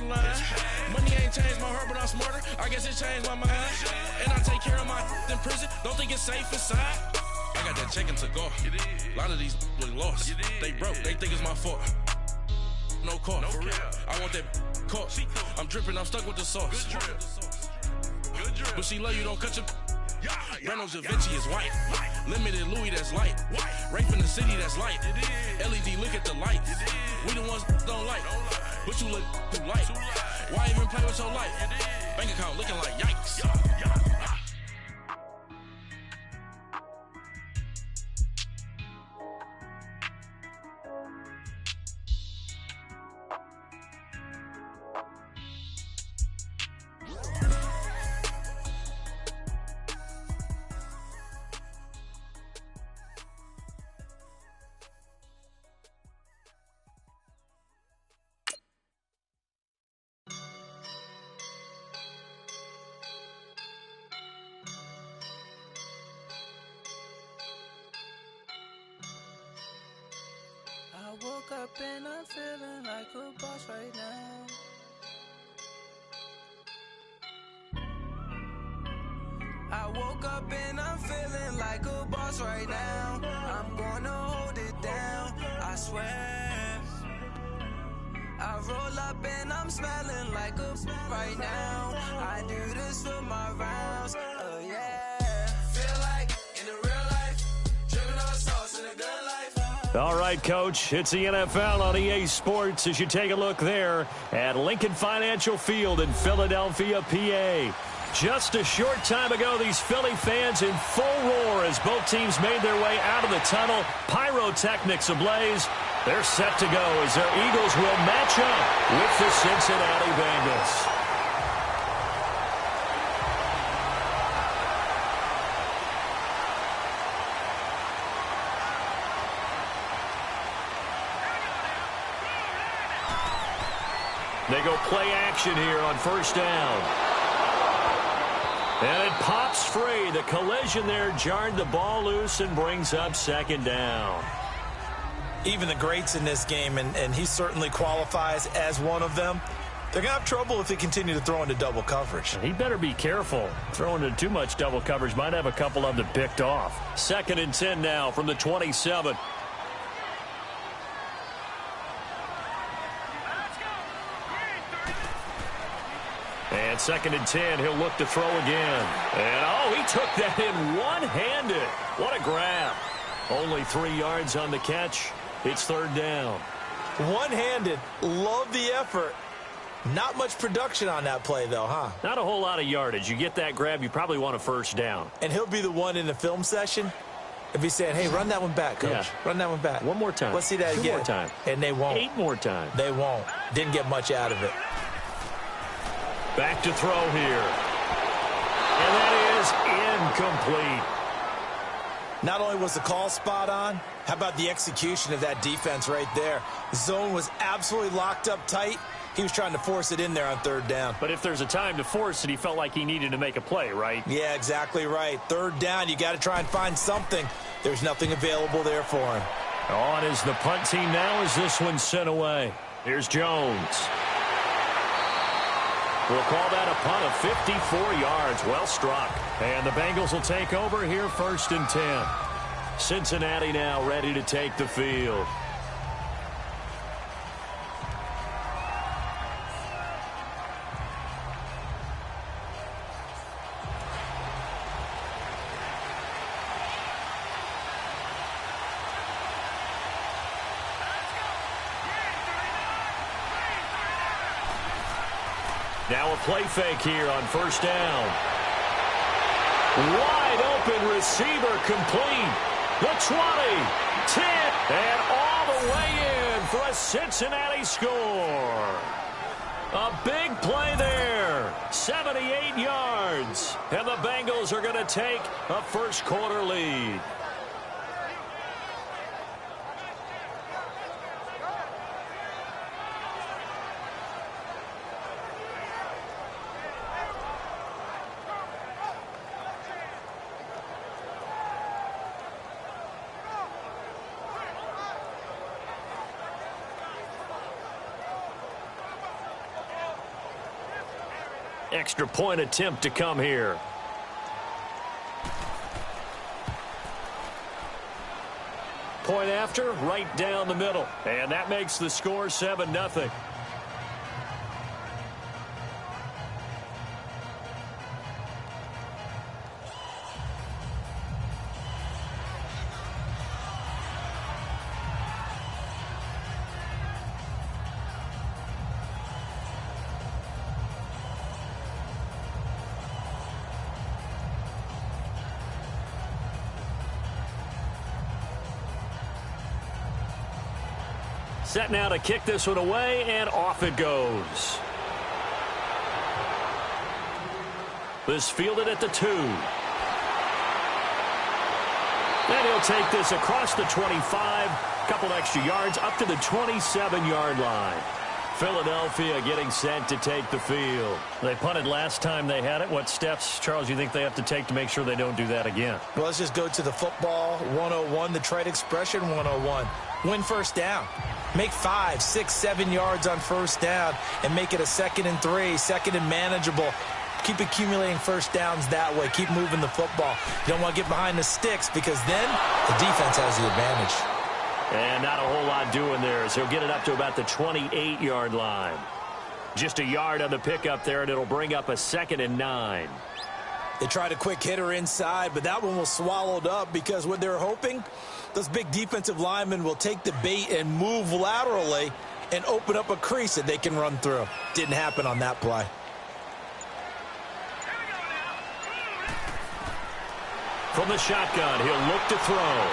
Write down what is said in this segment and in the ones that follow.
line. Money ain't changed my heart, but I'm smarter. I guess it changed my mind. And I take care of my in prison. Don't think it's safe inside. I got that check and took off. A lot of these look lost. They broke. They think it's my fault. No call, for real. I want that caught. I'm dripping, I'm stuck with the sauce. Good drip. But she love you, don't cut your. Breno Javinci is white. Limited Louis, that's light. Rape in the city, that's light. LED, look at the lights. We the ones don't like. But you look too light. Why even play with your life? Bank account looking like yikes. I woke up and I'm feeling like a boss right now. I woke up and I'm feeling like a boss right now. I'm gonna hold it down, I swear. I roll up and I'm smelling like a right now. I do this for my rounds, oh yeah. Feel like in the real life, dripping on sauce in a good life. All right, Coach, it's the NFL on EA Sports as you take a look there at Lincoln Financial Field in Philadelphia, PA. Just a short time ago, these Philly fans in full roar as both teams made their way out of the tunnel. Pyrotechnics ablaze. They're set to go as their Eagles will match up with the Cincinnati Bengals. They go play action here on first down. And it pops free. The collision there jarred the ball loose and brings up second down. Even the greats in this game, and he certainly qualifies as one of them, they're going to have trouble if they continue to throw into double coverage. He better be careful. Throwing into too much double coverage might have a couple of them picked off. 2nd and 10 now from the 27. And 2nd and 10, he'll look to throw again. And, oh, he took that in one-handed. What a grab. Only 3 yards on the catch. It's 3rd down. One-handed. Love the effort. Not much production on that play, though, huh? Not a whole lot of yardage. You get that grab, you probably want a first down. And he'll be the one in the film session if he's saying, hey, run that one back, Coach. Yeah. Run that one back. One more time. Let's see that 2 again. more time. And they won't. 8 more times. They won't. Didn't get much out of it. Back to throw here. And that is incomplete. Not only was the call spot on, how about the execution of that defense right there? The zone was absolutely locked up tight. He was trying to force it in there on 3rd down. But if there's a time to force it, he felt like he needed to make a play, right? Yeah, exactly right. 3rd down, you got to try and find something. There's nothing available there for him. On is the punt team now as this one's sent away. Here's Jones. We'll call that a punt of 54 yards. Well struck. And the Bengals will take over here 1st and 10. Cincinnati now ready to take the field. Now a play fake here on 1st down. Wide open receiver complete. The 20, 10, and all the way in for a Cincinnati score. A big play there. 78 yards. And the Bengals are going to take a first quarter lead. Extra point attempt to come here. Point after, right down the middle. And that makes the score 7-0. Set now to kick this one away, and off it goes. This fielded at the 2. And he'll take this across the 25, couple extra yards up to the 27-yard line. Philadelphia getting set to take the field. They punted last time they had it. What steps, Charles, do you think they have to take to make sure they don't do that again? Well, let's just go to the football 101, the trade expression 101. Win first down. Make 5, 6, 7 yards on first down and make it a 2nd and 3, 2nd and manageable. Keep accumulating first downs that way. Keep moving the football. You don't want to get behind the sticks because then the defense has the advantage. And not a whole lot doing there as he'll get it up to about the 28-yard line. Just a yard on the pickup there, and it'll bring up a 2nd and 9. They tried a quick hitter inside, but that one was swallowed up because what they're hoping, those big defensive linemen will take the bait and move laterally and open up a crease that they can run through. Didn't happen on that play. From the shotgun, he'll look to throw.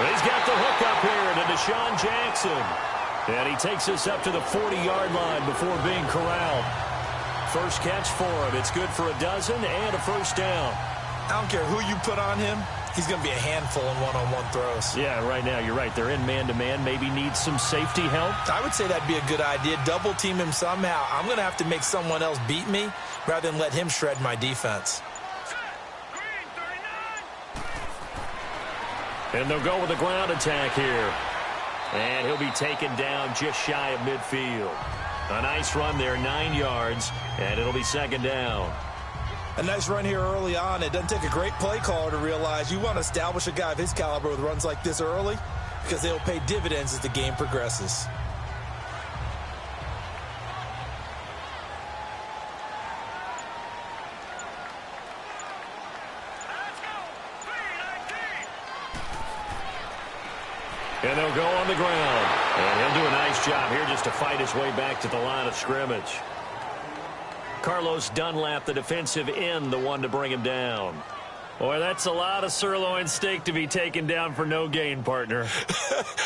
He's got the hook up here to Deshaun Jackson. And he takes this up to the 40-yard line before being corralled. First catch for him. It's good for a dozen and a first down. I don't care who you put on him. He's going to be a handful in one-on-one throws. Yeah, right now, you're right. They're in man-to-man. Maybe needs some safety help. I would say that'd be a good idea. Double team him somehow. I'm going to have to make someone else beat me rather than let him shred my defense. And they'll go with a ground attack here. And he'll be taken down just shy of midfield. A nice run there, 9 yards, and it'll be 2nd down. A nice run here early on. It doesn't take a great play caller to realize you want to establish a guy of his caliber with runs like this early because they'll pay dividends as the game progresses. And they'll go on the ground. And he'll do a nice job here just to fight his way back to the line of scrimmage. Carlos Dunlap, the defensive end, the one to bring him down. Boy, that's a lot of sirloin steak to be taken down for no gain, partner.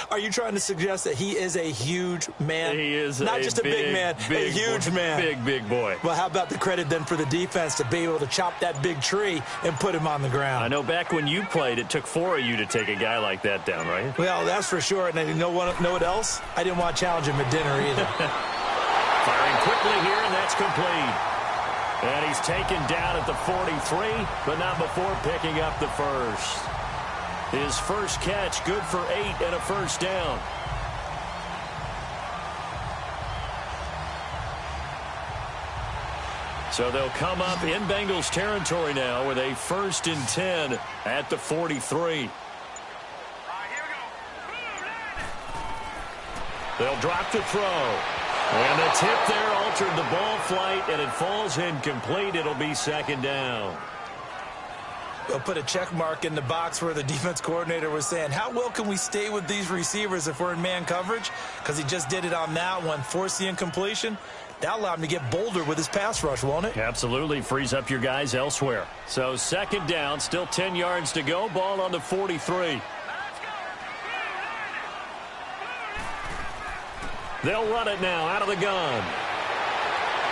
Are you trying to suggest that he is a huge man? He is not just a big man, a huge man. Big boy. Well, how about the credit then for the defense to be able to chop that big tree and put him on the ground? I know back when you played, it took 4 of you to take a guy like that down, right? Well, that's for sure. And you know what else? I didn't want to challenge him at dinner either. Firing quickly here, and that's complete. And he's taken down at the 43, but not before picking up the first. His first catch, good for 8 and a first down. So they'll come up in Bengals territory now with a 1st and 10 at the 43. They'll drop the throw. And the tip there altered the ball flight, and it falls incomplete. It'll be 2nd down. They'll put a check mark in the box where the defense coordinator was saying, how well can we stay with these receivers if we're in man coverage? Because he just did it on that one, forced the incompletion. That allowed him to get bolder with his pass rush, won't it? Absolutely. Frees up your guys elsewhere. So 2nd down, still 10 yards to go. Ball on the 43. They'll run it now out of the gun.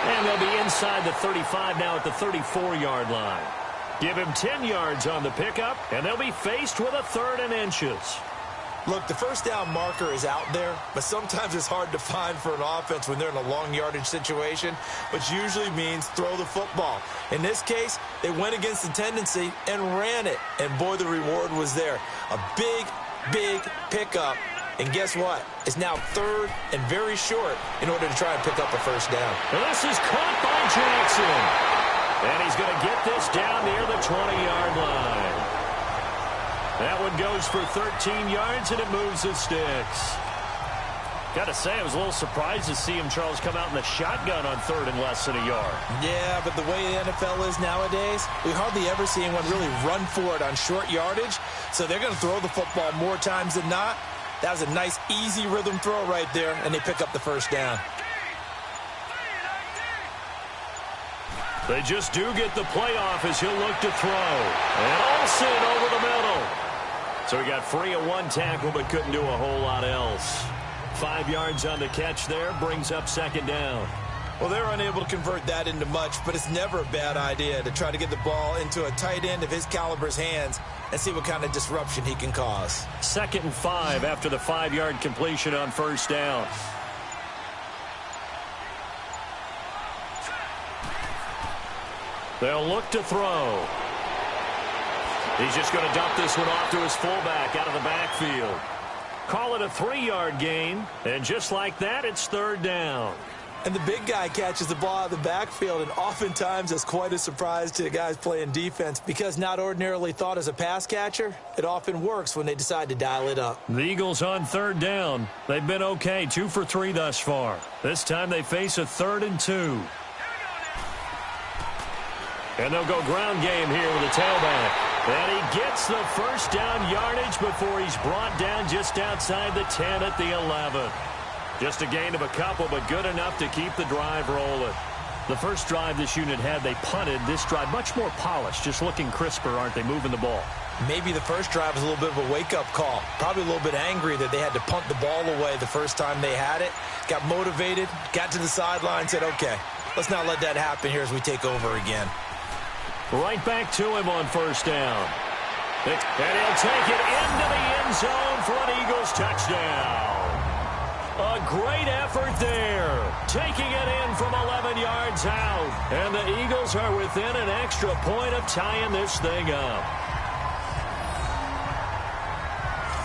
And they'll be inside the 35 now at the 34-yard line. Give him 10 yards on the pickup, and they'll be faced with a 3rd and inches. Look, the first down marker is out there, but sometimes it's hard to find for an offense when they're in a long yardage situation, which usually means throw the football. In this case, they went against the tendency and ran it, and boy, the reward was there. A big pickup. And guess what? It's now 3rd and very short in order to try and pick up a first down. And this is caught by Jackson. And he's going to get this down near the 20-yard line. That one goes for 13 yards, and it moves the sticks. Got to say, I was a little surprised to see him, Charles, come out in the shotgun on third and less than a yard. Yeah, but the way the NFL is nowadays, we hardly ever see anyone really run for it on short yardage. So they're going to throw the football more times than not. That was a nice, easy rhythm throw right there, and they pick up the first down. They just do get the playoff as he'll look to throw. And Olsen over the middle. So he got free of one tackle but couldn't do a whole lot else. 5 yards on the catch there, brings up second down. Well, they're unable to convert that into much, but it's never a bad idea to try to get the ball into a tight end of his caliber's hands and see what kind of disruption he can cause. 2nd and 5 after the 5-yard completion on first down. They'll look to throw. He's just going to dump this one off to his fullback out of the backfield. Call it a 3-yard gain, and just like that, it's third down. And the big guy catches the ball out of the backfield, and oftentimes it's quite a surprise to the guys playing defense because not ordinarily thought as a pass catcher, it often works when they decide to dial it up. The Eagles on third down. They've been okay, 2 for 3 thus far. This time they face a 3rd and 2. And they'll go ground game here with a tailback. And he gets the first down yardage before he's brought down just outside the 10 at the 11. Just a gain of a couple, but good enough to keep the drive rolling. The first drive this unit had, they punted. This drive, much more polished, just looking crisper, aren't they, moving the ball? Maybe the first drive was a little bit of a wake-up call. Probably a little bit angry that they had to punt the ball away the first time they had it. Got motivated, got to the sideline, said, okay, let's not let that happen here as we take over again. Right back to him on first down. And he'll take it into the end zone for an Eagles touchdown. A great effort there. Taking it in from 11 yards out. And the Eagles are within an extra point of tying this thing up.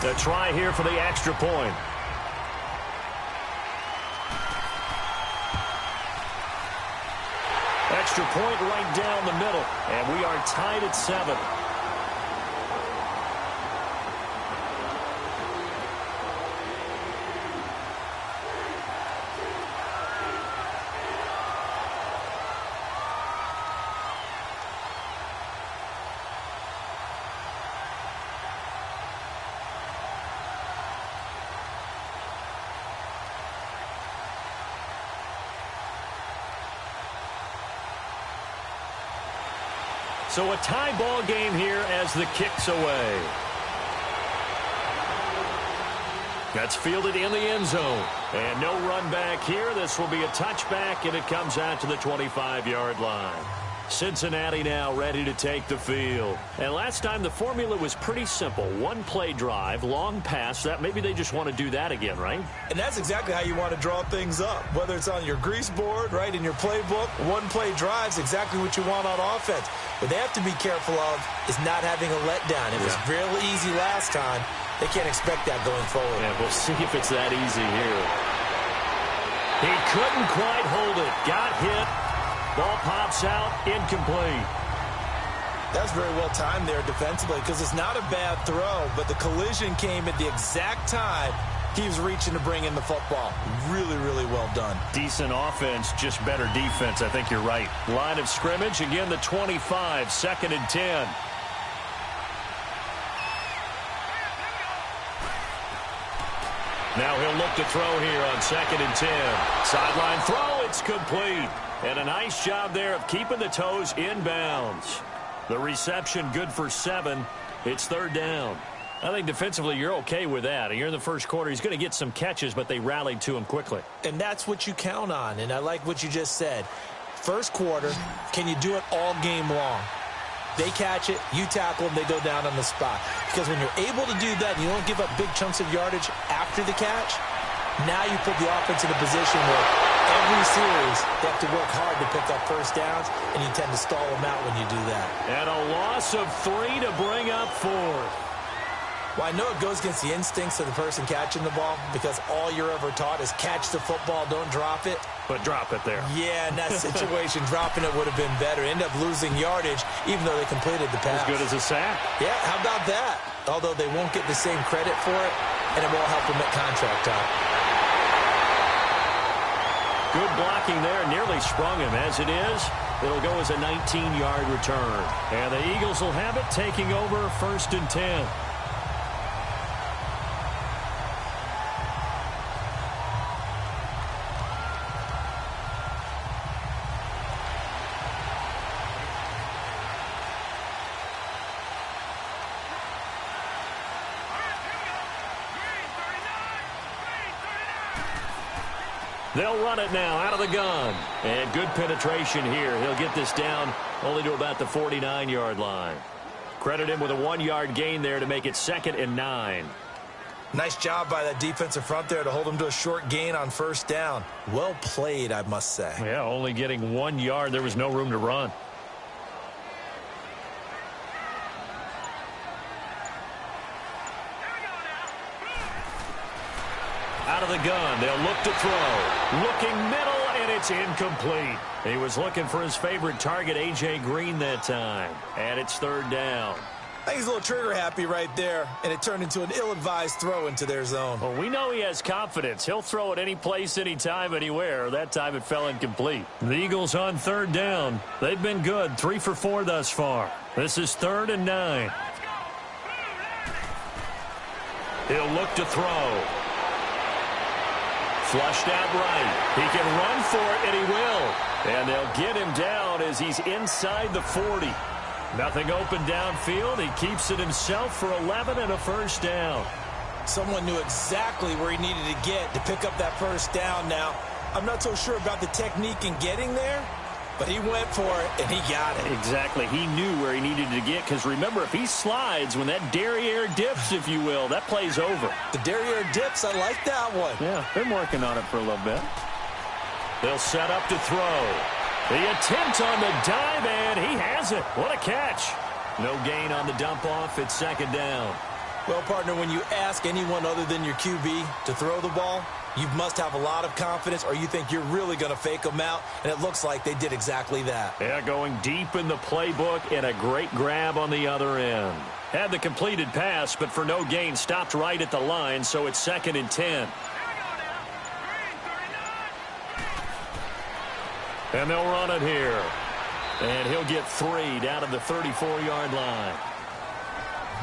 The try here for the extra point. Extra point right down the middle, and we are tied at 7. So a tie ball game here as the kick's away. That's fielded in the end zone. And no run back here. This will be a touchback, and it comes out to the 25-yard line. Cincinnati now ready to take the field. And last time the formula was pretty simple. One-play drive, long pass. That maybe they just want to do that again, right? And that's exactly how you want to draw things up. Whether it's on your grease board, right, in your playbook, one-play drive's exactly what you want on offense. What they have to be careful of is not having a letdown. It was real easy last time. They can't expect that going forward. Yeah, we'll see if it's that easy here. He couldn't quite hold it. Got hit. Ball pops out, incomplete. That's very well timed there defensively because it's not a bad throw, but the collision came at the exact time he was reaching to bring in the football. Really, really well done. Decent offense, just better defense. I think you're right. Line of scrimmage, again the 25, 2nd and 10. Now he'll look to throw here on 2nd and 10. Sideline throw, it's complete. And a nice job there of keeping the toes inbounds. The reception good for 7. It's third down. I think defensively you're okay with that. You're in the first quarter. He's going to get some catches, but they rallied to him quickly. And that's what you count on, and I like what you just said. First quarter, can you do it all game long? They catch it, you tackle them, they go down on the spot. Because when you're able to do that and you don't give up big chunks of yardage after the catch, now you put the offense in a position where every series they have to work hard to pick up first downs, and you tend to stall them out when you do that. And a loss of 3 to bring up 4. Well, I know it goes against the instincts of the person catching the ball because all you're ever taught is catch the football, don't drop it. But drop it there. Yeah, in that situation, dropping it would have been better. End up losing yardage, even though they completed the pass. As good as a sack. Yeah, how about that? Although they won't get the same credit for it, and it won't help them at contract time. Good blocking there, nearly sprung him. As it is, it'll go as a 19-yard return. And the Eagles will have it, taking over 1st and 10. They'll run it now out of the gun. And good penetration here. He'll get this down only to about the 49-yard line. Credit him with a 1-yard gain there to make it 2nd and 9. Nice job by that defensive front there to hold him to a short gain on 1st down. Well played, I must say. Yeah, only getting 1 yard. There was no room to run. Out of the gun, they'll look to throw. Looking middle, and it's incomplete. He was looking for his favorite target, A.J. Green, that time. And it's 3rd down. I think he's a little trigger happy right there, and it turned into an ill-advised throw into their zone. Well, we know he has confidence. He'll throw it any place, anytime, anywhere. That time it fell incomplete. The Eagles on 3rd down. They've been good, 3 for 4 thus far. This is 3rd and 9. He'll look to throw. Flushed out right. He can run for it, and he will. And they'll get him down as he's inside the 40. Nothing open downfield. He keeps it himself for 11 and a 1st down. Someone knew exactly where he needed to get to pick up that 1st down now. I'm not so sure about the technique in getting there, but he went for it, and he got it. Exactly. He knew where he needed to get, because remember, if he slides, when that derriere dips, if you will, that play's over. The derriere dips, I like that one. Yeah, been working on it for a little bit. They'll set up to throw. The attempt on the dive, and he has it. What a catch. No gain on the dump off. It's 2nd down. Well, partner, when you ask anyone other than your QB to throw the ball, you must have a lot of confidence, or you think you're really going to fake them out, and it looks like they did exactly that. Yeah, going deep in the playbook, and a great grab on the other end. Had the completed pass, but for no gain, stopped right at the line, so it's 2nd and 10. And they'll run it here. And he'll get 3 down to the 34-yard line.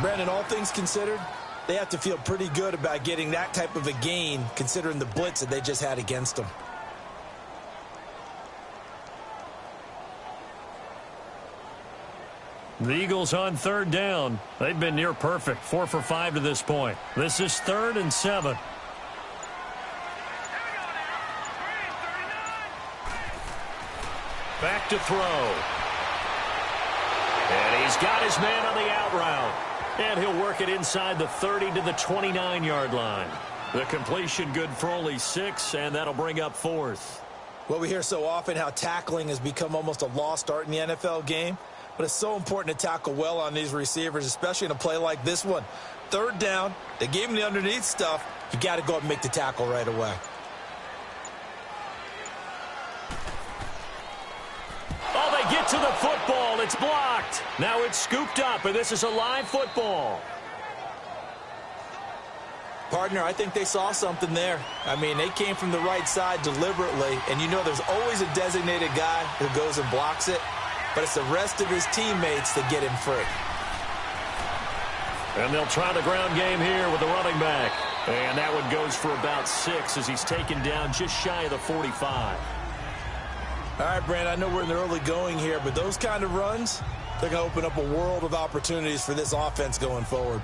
Brandon, all things considered, they have to feel pretty good about getting that type of a gain, considering the blitz that they just had against them. The Eagles on 3rd down. They've been near perfect, 4 for 5 to this point. This is 3rd and 7. Back to throw. And he's got his man on the out route. And he'll work it inside the 30 to the 29-yard line. The completion good for only 6, and that'll bring up 4th. Well, we hear so often how tackling has become almost a lost art in the NFL game. But it's so important to tackle well on these receivers, especially in a play like this one. 3rd down, they gave him the underneath stuff. You got to go up and make the tackle right away. Oh, they get to the football. It's blocked. Now it's scooped up, and this is a live football. Partner, I think they saw something there. I mean, they came from the right side deliberately, and you know there's always a designated guy who goes and blocks it, but it's the rest of his teammates that get him free. And they'll try the ground game here with the running back. And that one goes for about 6 as he's taken down just shy of the 45. All right, Brand, I know we're in the early going here, but those kind of runs, they're going to open up a world of opportunities for this offense going forward.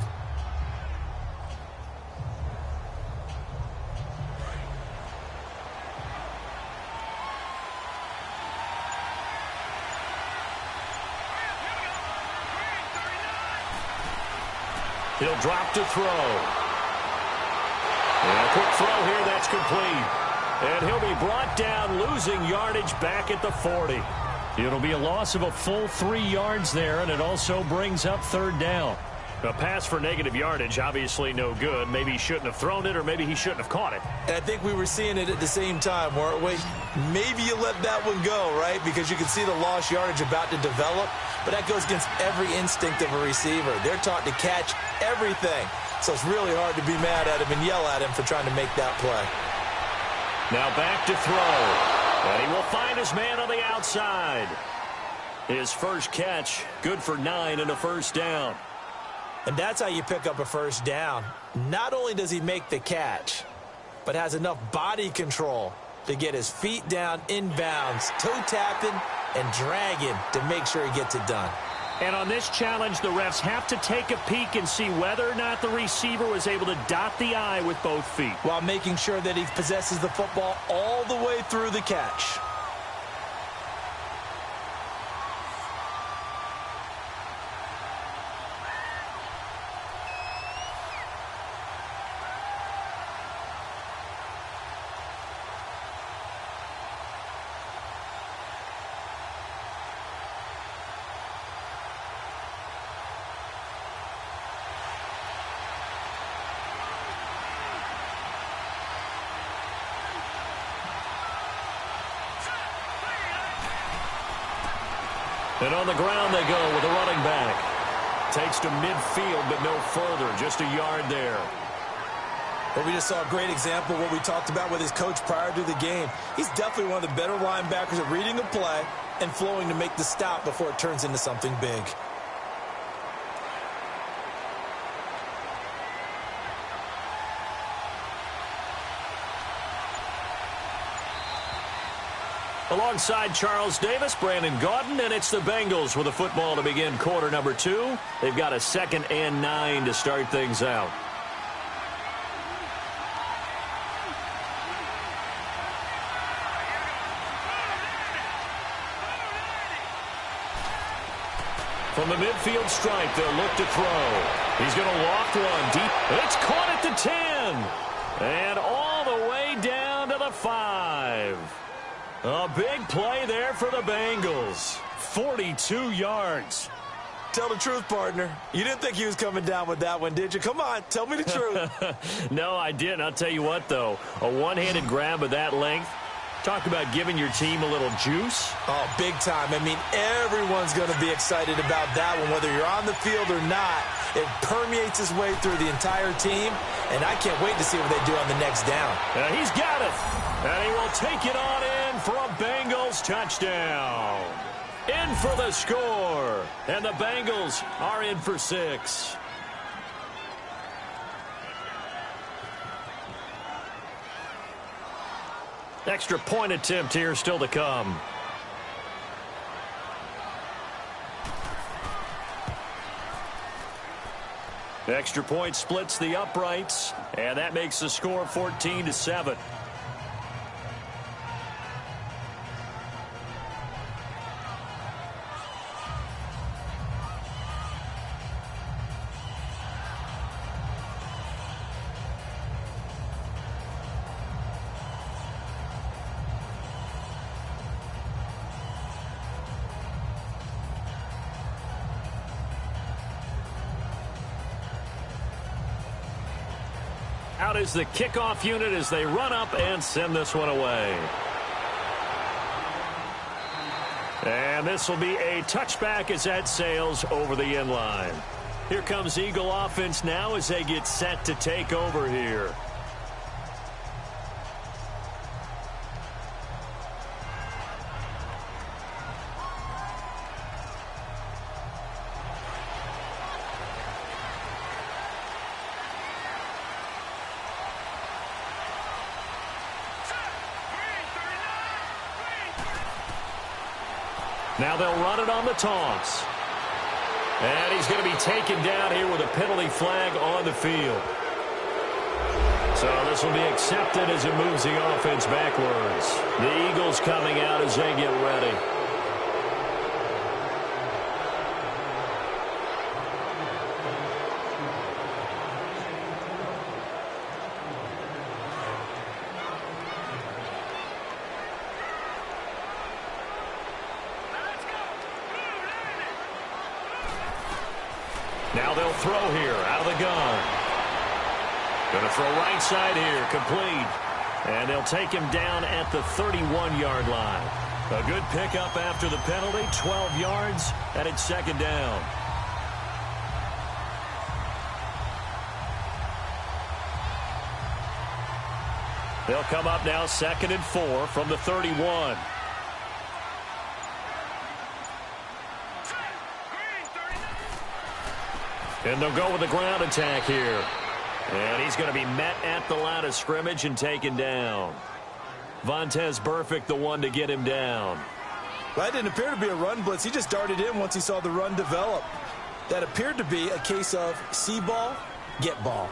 He'll drop to throw. And a quick throw here, that's complete. And he'll be brought down, losing yardage back at the 40. It'll be a loss of a full 3 yards there, and it also brings up 3rd down. A pass for negative yardage, obviously no good. Maybe he shouldn't have thrown it, or maybe he shouldn't have caught it. And I think we were seeing it at the same time, weren't we? Maybe you let that one go, right? Because you can see the lost yardage about to develop. But that goes against every instinct of a receiver. They're taught to catch everything. So it's really hard to be mad at him and yell at him for trying to make that play. Now back to throw. And he will find his man on the outside. His first catch, good for 9 and a first down. And that's how you pick up a first down. Not only does he make the catch, but has enough body control to get his feet down inbounds, toe tapping and dragging to make sure he gets it done. And on this challenge, the refs have to take a peek and see whether or not the receiver was able to dot the I with both feet, while making sure that he possesses the football all the way through the catch. And on the ground they go with a running back. Takes to midfield, but no further. Just a yard there. But we just saw a great example of what we talked about with his coach prior to the game. He's definitely one of the better linebackers at reading a play and flowing to make the stop before it turns into something big. Alongside Charles Davis, Brandon Gaudin, and it's the Bengals with a football to begin quarter number 2. They've got a 2nd and 9 to start things out. From the midfield stripe, they'll look to throw. He's going to loft one deep. It's caught at the 10. And all the way down to the 5. A big play there for the Bengals. 42 yards. Tell the truth, partner. You didn't think he was coming down with that one, did you? Come on, tell me the truth. No, I didn't. I'll tell you what, though. A one-handed grab of that length. Talk about giving your team a little juice. Oh, big time. I mean, everyone's going to be excited about that one, whether you're on the field or not. It permeates its way through the entire team, and I can't wait to see what they do on the next down. He's got it. And he will take it on in for a Bengals touchdown. In for the score. And the Bengals are in for 6. Extra point attempt here still to come. Extra point splits the uprights, and that makes the score 14-7. Out is the kickoff unit as they run up and send this one away. And this will be a touchback as that sails over the end line. Here comes Eagle offense now as they get set to take over here. Now they'll run it on the toss. And he's going to be taken down here with a penalty flag on the field. So this will be accepted as it moves the offense backwards. The Eagles coming out as they get ready. Now they'll throw here out of the gun. Going to throw right side here, complete. And they'll take him down at the 31-yard line. A good pickup after the penalty, 12 yards, and it's second down. They'll come up now 2nd and 4 from the 31. And they'll go with the ground attack here. And he's going to be met at the line of scrimmage and taken down. Vontaze Burfict, the one to get him down. Well, that didn't appear to be a run blitz. He just darted in once he saw the run develop. That appeared to be a case of see ball, get ball.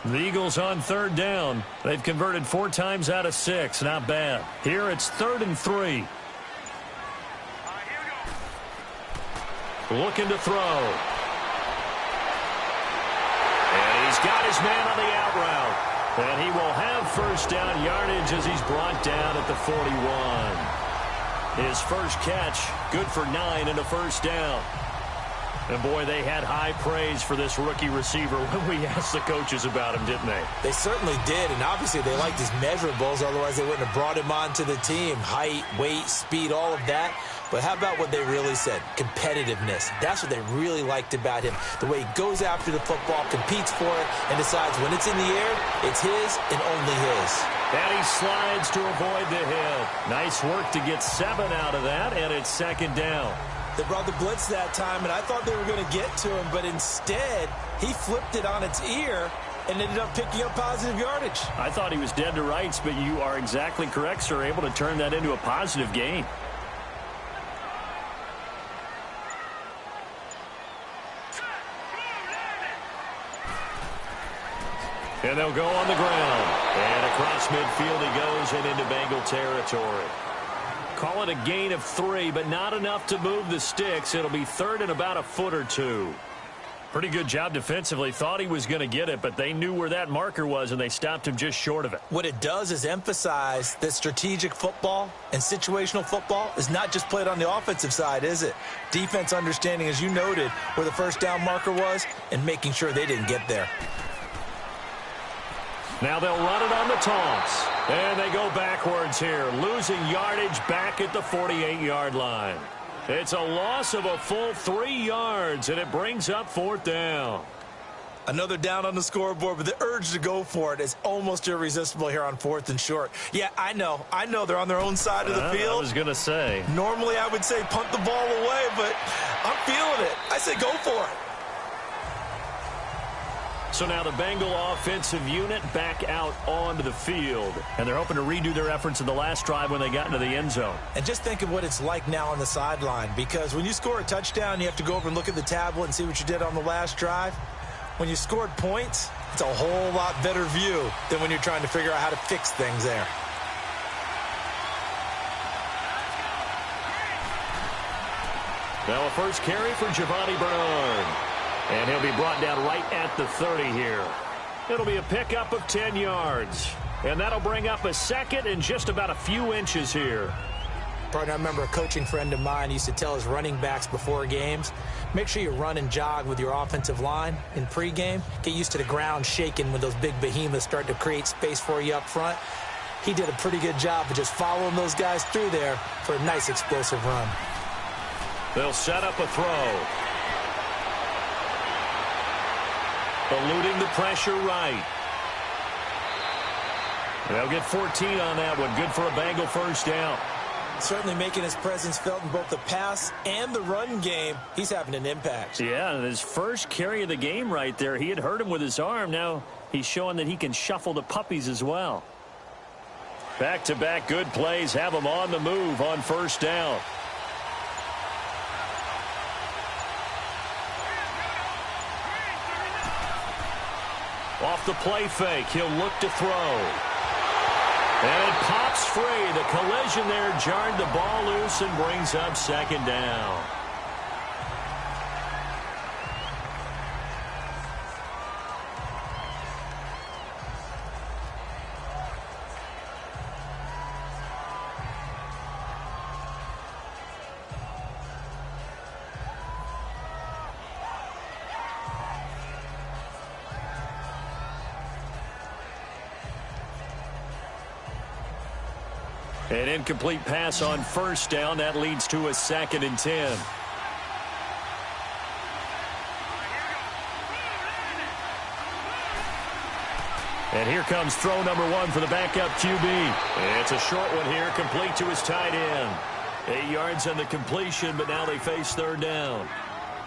The Eagles on 3rd down. They've converted 4 times out of 6. Not bad. Here it's 3rd and 3. Looking to throw. And he's got his man on the out route. And he will have first down yardage as he's brought down at the 41. His first catch, good for 9 and a first down. And, boy, they had high praise for this rookie receiver when we asked the coaches about him, didn't they? They certainly did, and obviously they liked his measurables. Otherwise, they wouldn't have brought him onto the team. Height, weight, speed, all of that. But how about what they really said? Competitiveness. That's what they really liked about him. The way he goes after the football, competes for it, and decides when it's in the air, it's his and only his. And he slides to avoid the hit. Nice work to get 7 out of that, and it's second down. They brought the blitz that time, and I thought they were going to get to him, but instead, he flipped it on its ear and ended up picking up positive yardage. I thought he was dead to rights, but you are exactly correct, sir, able to turn that into a positive gain. And they'll go on the ground. And across midfield he goes and into Bengal territory. Call it a gain of 3, but not enough to move the sticks. It'll be 3rd and about a foot or 2. Pretty good job defensively. Thought he was going to get it, but they knew where that marker was, and they stopped him just short of it. What it does is emphasize that strategic football and situational football is not just played on the offensive side, is it? Defense understanding, as you noted, where the first down marker was and making sure they didn't get there. Now they'll run it on the toss. And they go backwards here, losing yardage back at the 48-yard line. It's a loss of a full 3 yards, and it brings up 4th down. Another down on the scoreboard, but the urge to go for it is almost irresistible here on 4th and short. Yeah, I know they're on their own side of the field. I was going to say. Normally I would say punt the ball away, but I'm feeling it. I say go for it. So now the Bengal offensive unit back out onto the field. And they're hoping to redo their efforts in the last drive when they got into the end zone. And just think of what it's like now on the sideline. Because when you score a touchdown, you have to go over and look at the tablet and see what you did on the last drive. When you scored points, it's a whole lot better view than when you're trying to figure out how to fix things there. Now a first carry for Giovanni Bernard. And he'll be brought down right at the 30 here. It'll be a pickup of 10 yards. And that'll bring up a second and just about a few inches here. Partner, I remember a coaching friend of mine used to tell his running backs before games, make sure you run and jog with your offensive line in pregame. Get used to the ground shaking when those big behemoths start to create space for you up front. He did a pretty good job of just following those guys through there for a nice explosive run. They'll set up a throw. Eluding the pressure right. They'll get 14 on that one. Good for a Bengal first down. Certainly making his presence felt in both the pass and the run game. He's having an impact. Yeah, his first carry of the game right there. He had hurt him with his arm. Now he's showing that he can shuffle the puppies as well. Back-to-back good plays have him on the move on first down. Off the play fake, he'll look to throw. And it pops free. The collision there jarred the ball loose and brings up second down. An incomplete pass on first down. That leads to a 2nd and 10. And here comes throw number 1 for the backup QB. It's a short one here, complete to his tight end. 8 yards on the completion, but now they face 3rd down.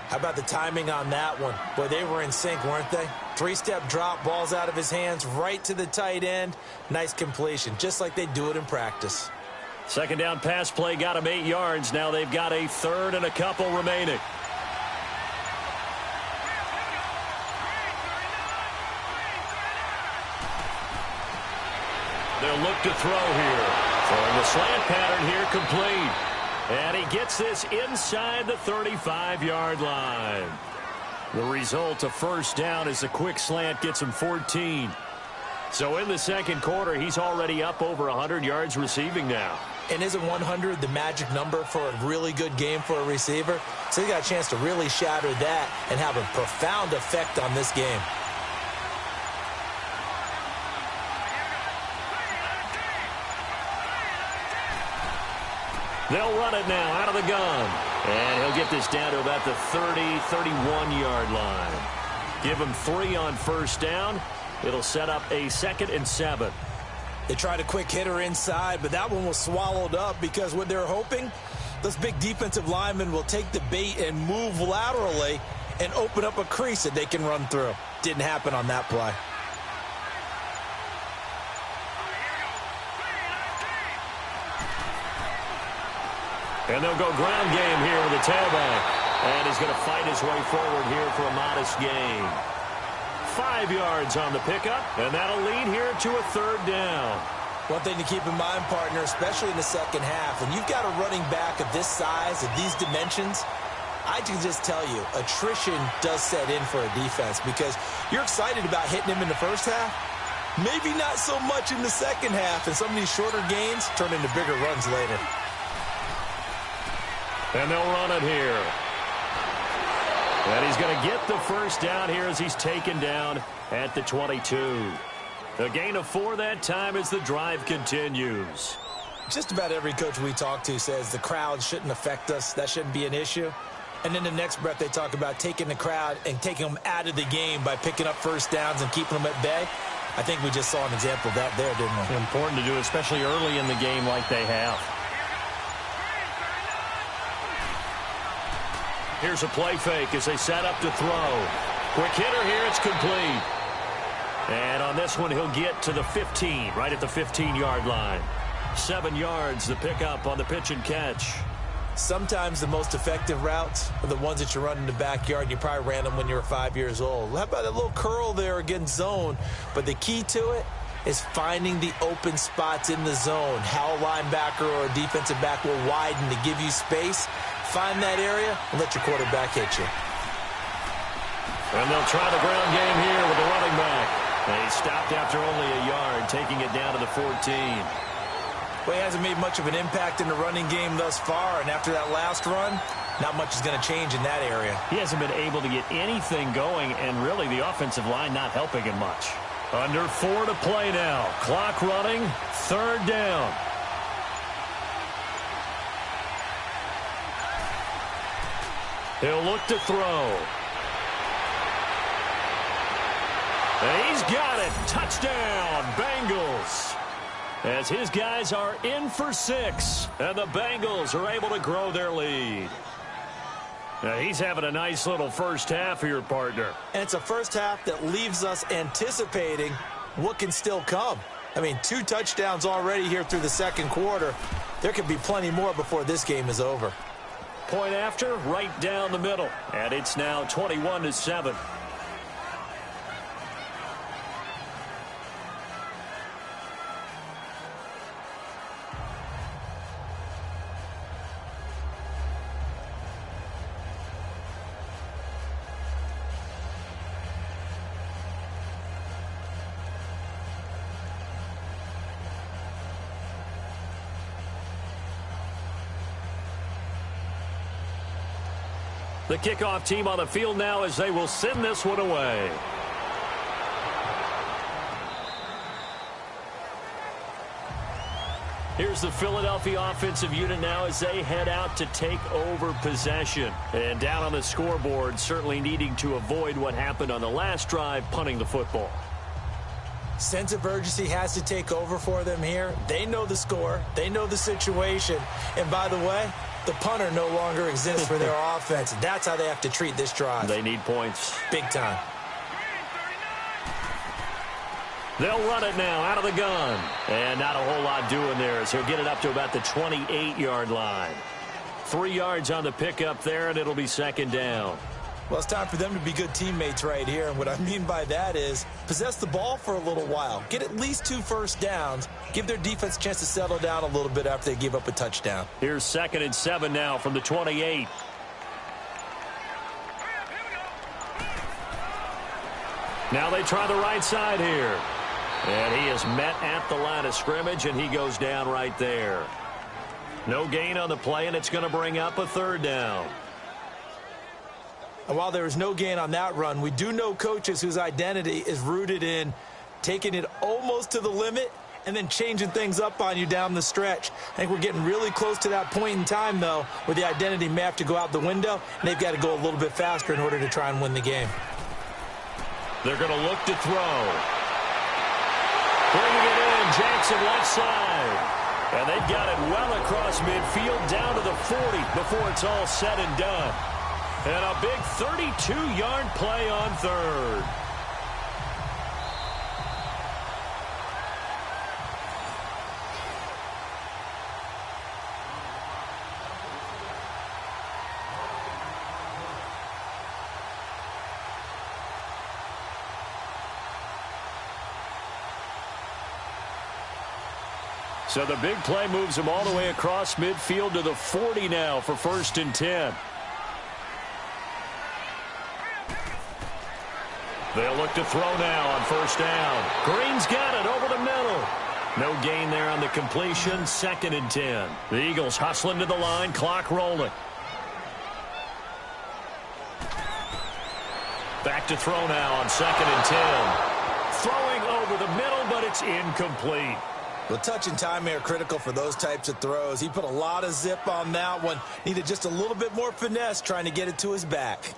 How about the timing on that one? Boy, they were in sync, weren't they? 3-step drop, balls out of his hands, right to the tight end. Nice completion, just like they do it in practice. 2nd down pass play got him 8 yards. Now they've got a 3rd and a couple remaining. They'll look to throw here. Throwing the slant pattern here, complete. And he gets this inside the 35-yard line. The result, a 1st down, as a quick slant gets him 14. So in the 2nd quarter, he's already up over 100 yards receiving now. And isn't 100 the magic number for a really good game for a receiver? So he got a chance to really shatter that and have a profound effect on this game. They'll run it now out of the gun. And he'll get this down to about the 30, 31-yard line. Give him 3 on 1st down. It'll set up a 2nd and 7. They tried a quick hitter inside, but that one was swallowed up because what they're hoping, those big defensive linemen will take the bait and move laterally and open up a crease that they can run through. Didn't happen on that play. And they'll go ground game here with the tailback. And he's going to fight his way forward here for a modest gain. 5 yards on the pickup, and that'll lead here to a 3rd down. One thing to keep in mind, partner, especially in the 2nd half, when you've got a running back of this size, of these dimensions, I can just tell you, attrition does set in for a defense because you're excited about hitting him in the 1st half. Maybe not so much in the 2nd half, and some of these shorter gains turn into bigger runs later. And they'll run it here. And he's going to get the 1st down here as he's taken down at the 22. A gain of 4 that time as the drive continues. Just about every coach we talk to says the crowd shouldn't affect us. That shouldn't be an issue. And in the next breath, they talk about taking the crowd and taking them out of the game by picking up 1st downs and keeping them at bay. I think we just saw an example of that there, didn't we? Important to do, especially early in the game like they have. Here's a play fake as they set up to throw. Quick hitter here, it's complete. And on this one, he'll get to the 15, right at the 15-yard line. 7 yards, the pickup on the pitch and catch. Sometimes the most effective routes are the ones that you run in the backyard. You probably ran them when you were 5 years old. How about a little curl there against zone? But the key to it is finding the open spots in the zone. How a linebacker or a defensive back will widen to give you space. Find that area and let your quarterback hit you. And they'll try the ground game here with the running back. And he stopped after only a yard, taking it down to the 14. Well, he hasn't made much of an impact in the running game thus far, and after that last run, not much is going to change in that area. He hasn't been able to get anything going, and really the offensive line not helping him much. Under 4 to play now. Clock running, 3rd down. He'll look to throw. And he's got it. Touchdown, Bengals. As his guys are in for 6, and the Bengals are able to grow their lead. Now he's having a nice little 1st half here, partner. And it's a 1st half that leaves us anticipating what can still come. I mean, 2 touchdowns already here through the 2nd quarter. There could be plenty more before this game is over. Point after, right down the middle. And it's now 21-7. The kickoff team on the field now as they will send this one away. Here's the Philadelphia offensive unit now as they head out to take over possession. And down on the scoreboard, certainly needing to avoid what happened on the last drive, punting the football. Sense of urgency has to take over for them here. They know the score. They know the situation. And by the way, the punter no longer exists for their offense. That's how they have to treat this drive. They need points. Big time. They'll run it now out of the gun. And not a whole lot doing there as he'll get it up to about the 28-yard line. 3 yards on the pickup there, and it'll be second down. Well, it's time for them to be good teammates right here. And what I mean by that is possess the ball for a little while. Get at least 2 first downs. Give their defense a chance to settle down a little bit after they give up a touchdown. Here's 2nd and 7 now from the 28. Now they try the right side here. And he is met at the line of scrimmage, and he goes down right there. No gain on the play, and it's going to bring up a 3rd down. And while there is no gain on that run, we do know coaches whose identity is rooted in taking it almost to the limit and then changing things up on you down the stretch. I think we're getting really close to that point in time, though, where the identity may have to go out the window, and they've got to go a little bit faster in order to try and win the game. They're going to look to throw. Bringing it in, Jackson left side. And they've got it well across midfield down to the 40 before it's all said and done. And a big 32-yard play on 3rd. So the big play moves them all the way across midfield to the 40 now for 1st and 10. They'll look to throw now on 1st down. Green's got it over the middle. No gain there on the completion. 2nd and 10. The Eagles hustling to the line, clock rolling. Back to throw now on 2nd and 10. Throwing over the middle, but it's incomplete. Well, touch and time are critical for those types of throws. He put a lot of zip on that one. Needed just a little bit more finesse trying to get it to his back.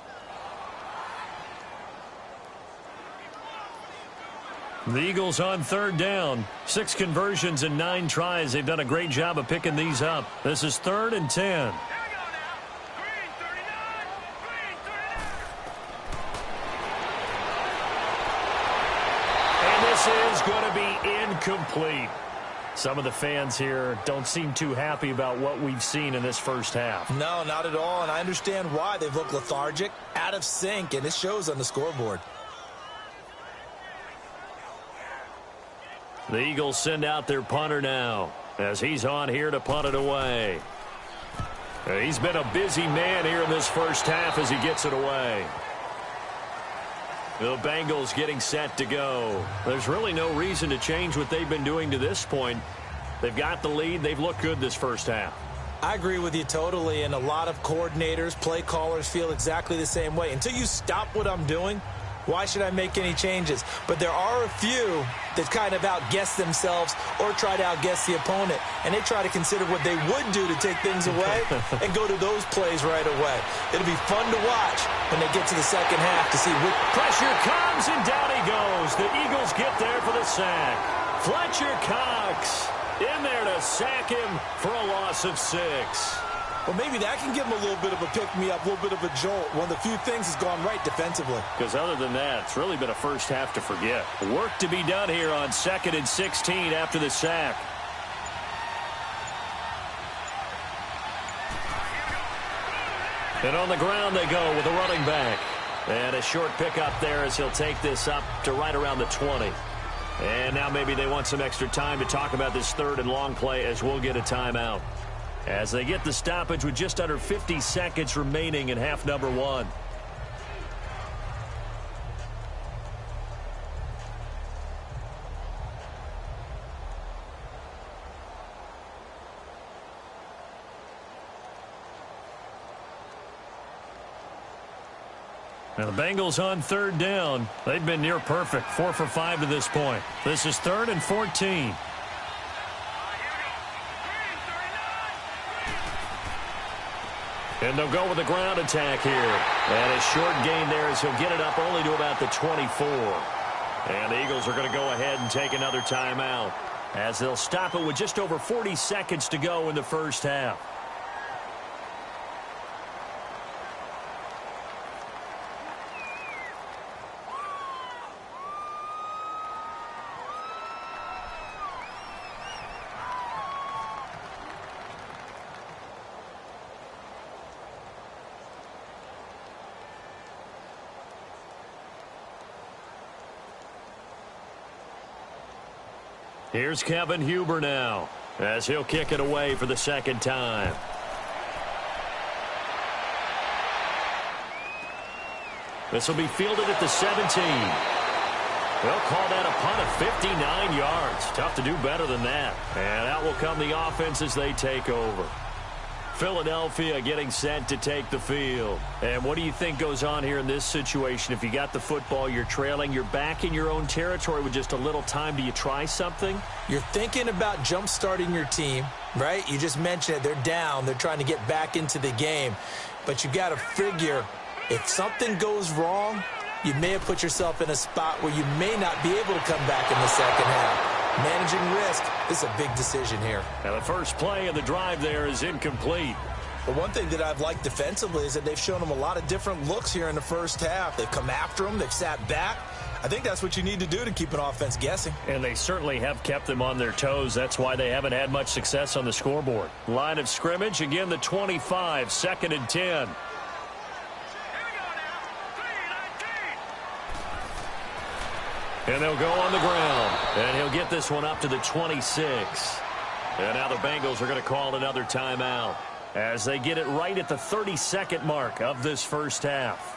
The Eagles on 3rd down. 6 conversions and 9 tries. They've done a great job of picking these up. This is 3rd and 10. And this is going to be incomplete. Some of the fans here don't seem too happy about what we've seen in this first half. No, not at all, and I understand why. They've looked lethargic, out of sync, and it shows on the scoreboard. The Eagles send out their punter now as he's on here to punt it away. He's been a busy man here in this first half as he gets it away. The Bengals getting set to go. There's really no reason to change what they've been doing to this point. They've got the lead. They've looked good this first half. I agree with you totally, and a lot of coordinators, play callers feel exactly the same way. Until you stop what I'm doing, why should I make any changes? But there are a few that kind of outguess themselves or try to outguess the opponent, and they try to consider what they would do to take things away and go to those plays right away. It'll be fun to watch when they get to the second half to see what pressure comes, and down he goes. The Eagles get there for the sack. Fletcher Cox in there to sack him for a loss of 6. Well, maybe that can give them a little bit of a pick-me-up, a little bit of a jolt. One of the few things has gone right defensively. Because other than that, it's really been a first half to forget. Work to be done here on 2nd and 16 after the sack. And on the ground they go with a running back. And a short pickup there as he'll take this up to right around the 20. And now maybe they want some extra time to talk about this 3rd and long play as we'll get a timeout. As they get the stoppage with just under 50 seconds remaining in half number 1. Now the Bengals on 3rd down. They've been near perfect, 4 for 5 to this point. This is 3rd and 14. And they'll go with the ground attack here. And a short gain there as he'll get it up only to about the 24. And the Eagles are going to go ahead and take another timeout as they'll stop it with just over 40 seconds to go in the first half. Here's Kevin Huber now as he'll kick it away for the second time. This will be fielded at the 17. They'll call that a punt of 59 yards. Tough to do better than that. And out will come the offense as they take over. Philadelphia getting set to take the field. And what do you think goes on here in this situation? If you got the football, you're trailing, you're back in your own territory with just a little time. Do you try something? You're thinking about jump-starting your team, right? You just mentioned it. They're down. They're trying to get back into the game. But you got to figure if something goes wrong, you may have put yourself in a spot where you may not be able to come back in the second half. Managing risk is a big decision here. Now the first play of the drive there is incomplete. The one thing that I've liked defensively is that they've shown them a lot of different looks here in the first half. They've come after them. They've sat back. I think that's what you need to do to keep an offense guessing. And they certainly have kept them on their toes. That's why they haven't had much success on the scoreboard. Line of scrimmage, again the 25, 2nd and 10. And they'll go on the ground. And he'll get this one up to the 26. And now the Bengals are going to call another timeout as they get it right at the 30-second mark of this first half.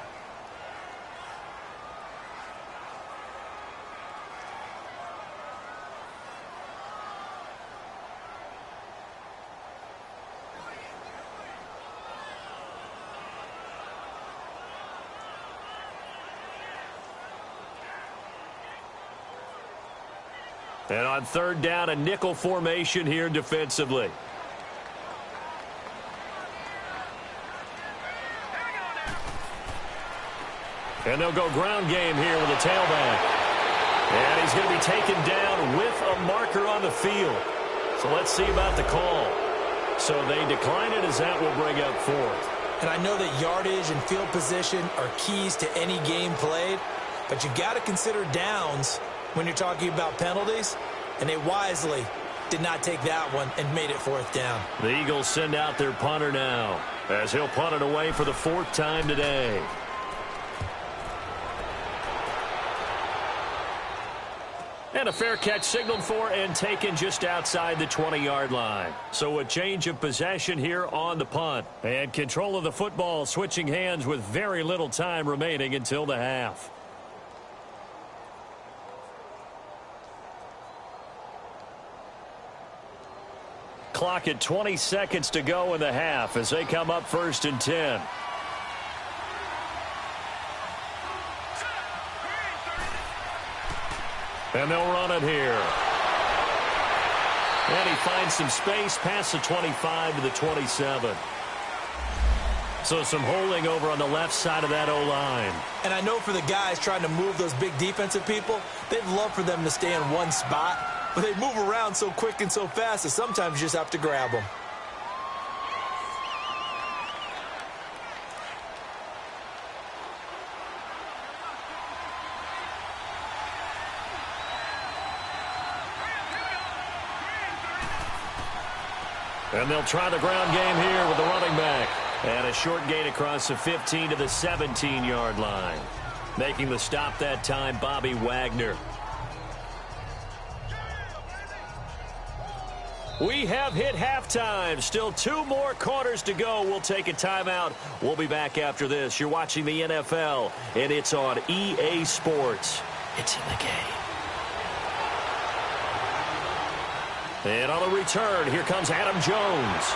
And on third down, a nickel formation here defensively. And they'll go ground game here with a tailback. And he's going to be taken down with a marker on the field. So let's see about the call. So they decline it as that will bring up fourth. And I know that yardage and field position are keys to any game played, but you got to consider downs when you're talking about penalties, and they wisely did not take that one and made it fourth down. The Eagles send out their punter now as he'll punt it away for the fourth time today. And a fair catch signaled for and taken just outside the 20-yard line. So a change of possession here on the punt. And control of the football switching hands with very little time remaining until the half. Clock at 20 seconds to go in the half as they come up 1st and 10. And they'll run it here. And he finds some space past the 25 to the 27. So some holding over on the left side of that O-line. And I know for the guys trying to move those big defensive people, they'd love for them to stay in one spot. But they move around so quick and so fast that sometimes you just have to grab them. And they'll try the ground game here with the running back. And a short gain across the 15 to the 17-yard line. Making the stop that time, Bobby Wagner. We have hit halftime. Still 2 more quarters to go. We'll take a timeout. We'll be back after this. You're watching the NFL, and it's on EA Sports. It's in the game. And on the return, here comes Adam Jones.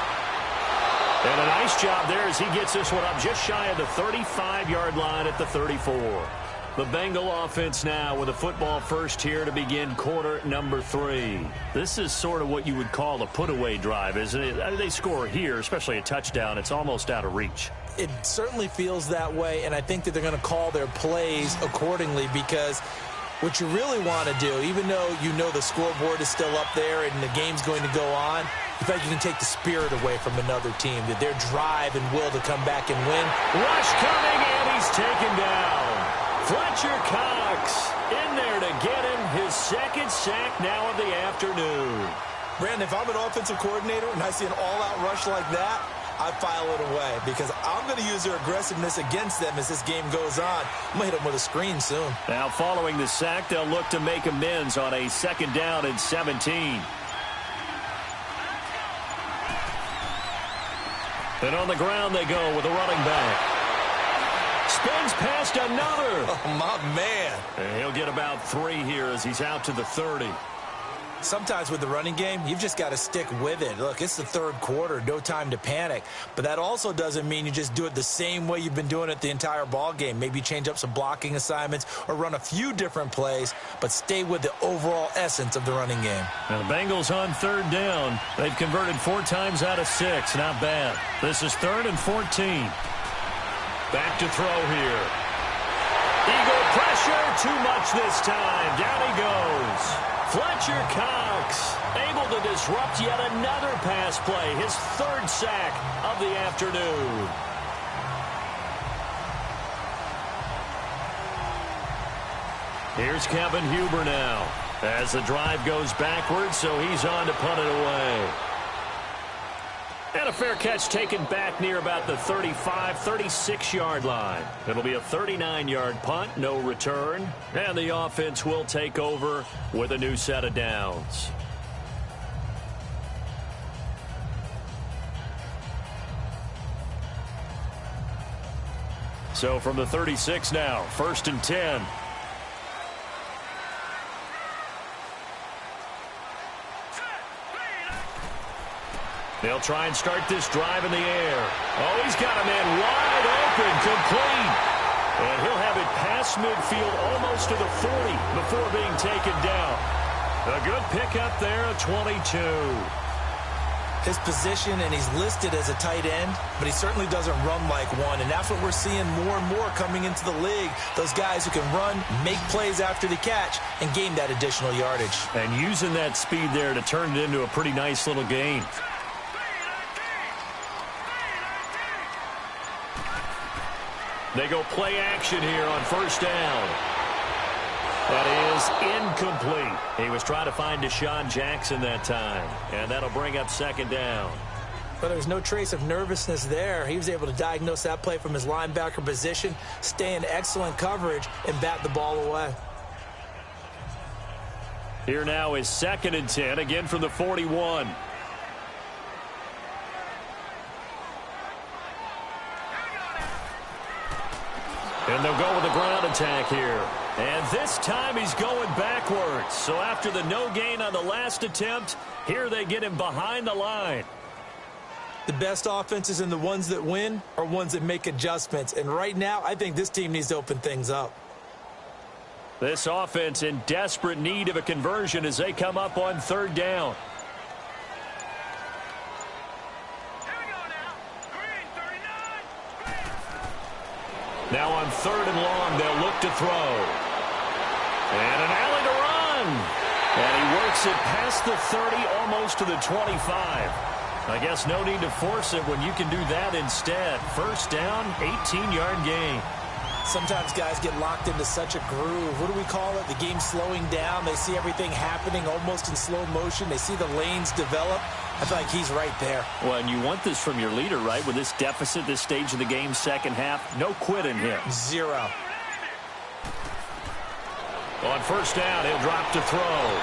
And a nice job there as he gets this one up just shy of the 35-yard line at the 34. The Bengal offense now with a football first here to begin quarter number 3. This is sort of what you would call a put-away drive, isn't it? They score here, especially a touchdown. It's almost out of reach. It certainly feels that way, and I think that they're going to call their plays accordingly, because what you really want to do, even though you know the scoreboard is still up there and the game's going to go on, you feel like you can take the spirit away from another team, that their drive and will to come back and win. Rush coming, and he's taken down. Fletcher Cox in there to get him his second sack now of the afternoon. Brandon, if I'm an offensive coordinator and I see an all-out rush like that, I file it away, because I'm going to use their aggressiveness against them as this game goes on. I'm going to hit them with a screen soon. Now following the sack, they'll look to make amends on a 2nd down and 17. And on the ground they go with a running back. Spins past another. Oh, my man. And he'll get about 3 here as he's out to the 30. Sometimes with the running game, you've just got to stick with it. Look, it's the 3rd quarter, no time to panic. But that also doesn't mean you just do it the same way you've been doing it the entire ball game. Maybe change up some blocking assignments or run a few different plays, but stay with the overall essence of the running game. Now the Bengals on 3rd down. They've converted 4 times out of 6. Not bad. This is 3rd and 14. Back to throw here. Eagle pressure, too much this time. Down he goes. Fletcher Cox able to disrupt yet another pass play. His 3rd sack of the afternoon. Here's Kevin Huber now as the drive goes backwards, so he's on to punt it away. And a fair catch taken back near about the 35, 36-yard line. It'll be a 39-yard punt, no return. And the offense will take over with a new set of downs. So from the 36 now, 1st and 10. They'll try and start this drive in the air. Oh, he's got a man wide open, complete. And he'll have it past midfield almost to the 40 before being taken down. A good pickup there, a 22. His position, and he's listed as a tight end, but he certainly doesn't run like one. And that's what we're seeing more and more coming into the league. Those guys who can run, make plays after the catch, and gain that additional yardage. And using that speed there to turn it into a pretty nice little gain. They go play action here on 1st down. That is incomplete. He was trying to find Deshaun Jackson that time. And that'll bring up 2nd down. But there was no trace of nervousness there. He was able to diagnose that play from his linebacker position, stay in excellent coverage, and bat the ball away. Here now is 2nd and 10, again from the 41. And they'll go with a ground attack here. And this time he's going backwards. So after the no gain on the last attempt, here they get him behind the line. The best offenses and the ones that win are ones that make adjustments. And right now, I think this team needs to open things up. This offense in desperate need of a conversion as they come up on 3rd down. Now on 3rd and long, they'll look to throw. And an alley to run. And he works it past the 30, almost to the 25. I guess no need to force it when you can do that instead. 1st down, 18-yard gain. Sometimes guys get locked into such a groove. What do we call it? The game slowing down. They see everything happening almost in slow motion. They see the lanes develop. I feel like he's right there. Well, and you want this from your leader, right? With this deficit, this stage of the game, 2nd half, no quitting him. 0. On 1st down, he'll drop to throw.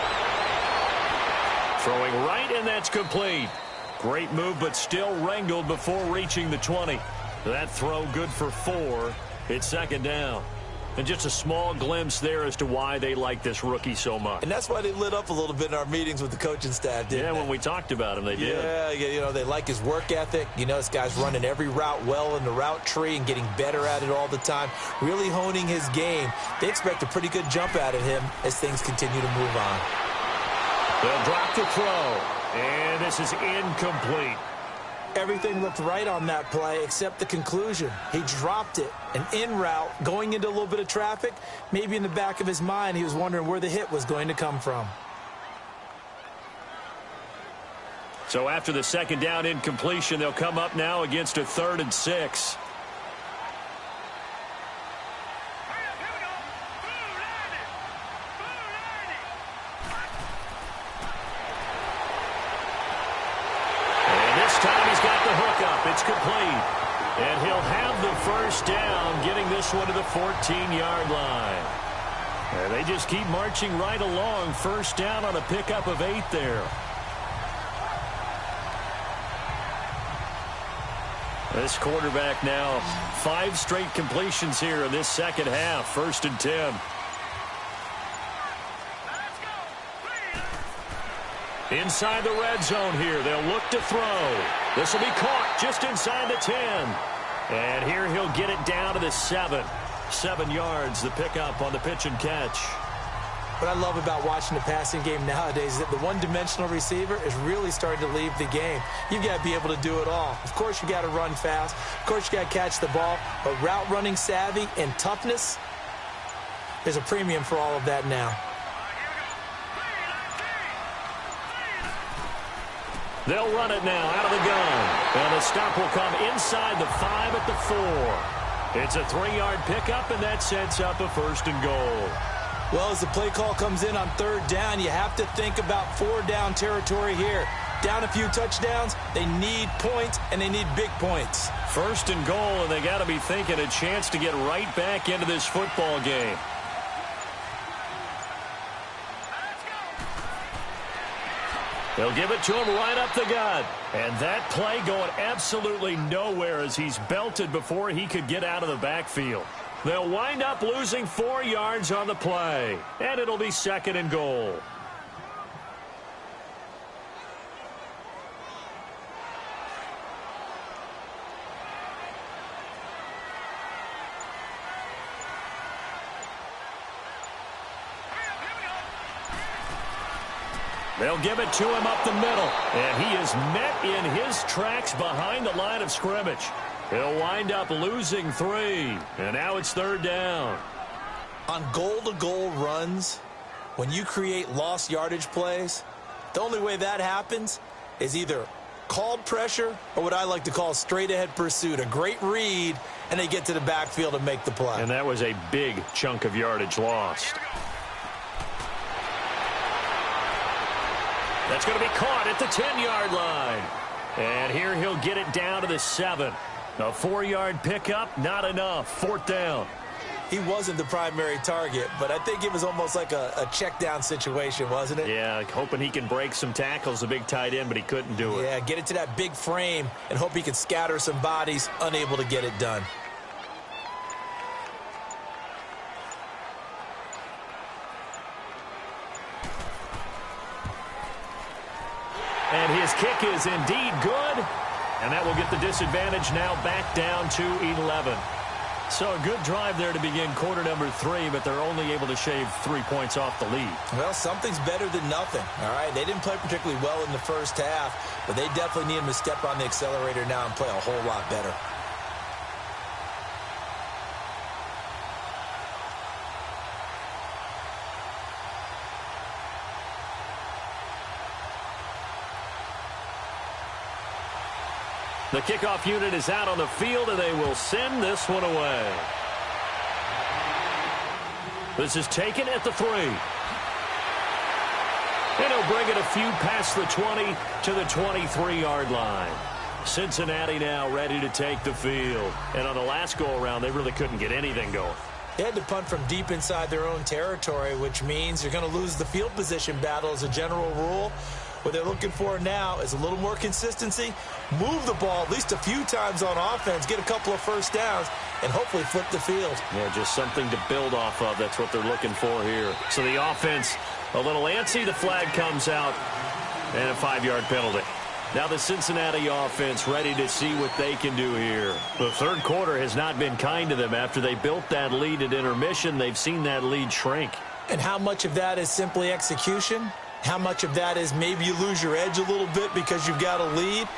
Throwing right, and that's complete. Great move, but still wrangled before reaching the 20. That throw good for 4. It's 2nd down. And just a small glimpse there as to why they like this rookie so much. And that's why they lit up a little bit in our meetings with the coaching staff, didn't they? When we talked about him, they did. Yeah, they like his work ethic. This guy's running every route well in the route tree and getting better at it all the time, really honing his game. They expect a pretty good jump out of him as things continue to move on. They'll drop the throw, and this is incomplete. Everything looked right on that play except the conclusion. He dropped it. An in route, going into a little bit of traffic. Maybe in the back of his mind, he was wondering where the hit was going to come from. So after the second down incompletion, they'll come up now against a 3rd and 6. It's complete, and he'll have the first down, getting this one to the 14-yard line. And they just keep marching right along. First down on a pickup of 8 there. This quarterback now 5 straight completions here in this second half. 1st and 10. Inside the red zone here. They'll look to throw. This will be caught just inside the 10. And here he'll get it down to the 7. 7 yards, the pickup on the pitch and catch. What I love about watching the passing game nowadays is that the one-dimensional receiver is really starting to leave the game. You've got to be able to do it all. Of course, you got to run fast. Of course, you got to catch the ball. But route running savvy and toughness, there's a premium for all of that now. They'll run it now out of the gun. And the stop will come inside the 5 at the 4. It's a 3-yard pickup, and that sets up a 1st and goal. Well, as the play call comes in on 3rd down, you have to think about 4-down territory here. Down a few touchdowns, they need points, and they need big points. 1st and goal, and they got to be thinking a chance to get right back into this football game. They'll give it to him right up the gut. And that play going absolutely nowhere as he's belted before he could get out of the backfield. They'll wind up losing 4 yards on the play. And it'll be 2nd and goal. They'll give it to him up the middle. And he is met in his tracks behind the line of scrimmage. He'll wind up losing 3. And now it's 3rd down. On goal-to-goal runs, when you create lost yardage plays, the only way that happens is either called pressure or what I like to call straight-ahead pursuit. A great read, and they get to the backfield and make the play. And that was a big chunk of yardage lost. That's going to be caught at the 10-yard line. And here he'll get it down to the 7. A 4-yard pickup, not enough. 4th down. He wasn't the primary target, but I think it was almost like a check-down situation, wasn't it? Yeah, hoping he can break some tackles, a big tight end, but he couldn't do it. Yeah, get it to that big frame and hope he can scatter some bodies, unable to get it done. And his kick is indeed good. And that will get the disadvantage now back down to 11. So a good drive there to begin quarter number 3, but they're only able to shave 3 points off the lead. Well, something's better than nothing, all right? They didn't play particularly well in the first half, but they definitely need him to step on the accelerator now and play a whole lot better. The kickoff unit is out on the field, and they will send this one away. This is taken at the 3. And he'll bring it a few past the 20 to the 23-yard line. Cincinnati now ready to take the field. And on the last go-around, they really couldn't get anything going. They had to punt from deep inside their own territory, which means you're going to lose the field position battle as a general rule. What they're looking for now is a little more consistency, move the ball at least a few times on offense, get a couple of first downs, and hopefully flip the field. Yeah, just something to build off of. That's what they're looking for here. So the offense a little antsy. The flag comes out, and a 5-yard penalty. Now the Cincinnati offense ready to see what they can do here. The third quarter has not been kind to them. After they built that lead at intermission, they've seen that lead shrink. And how much of that is simply execution? How much of that is maybe you lose your edge a little bit because you've got a lead?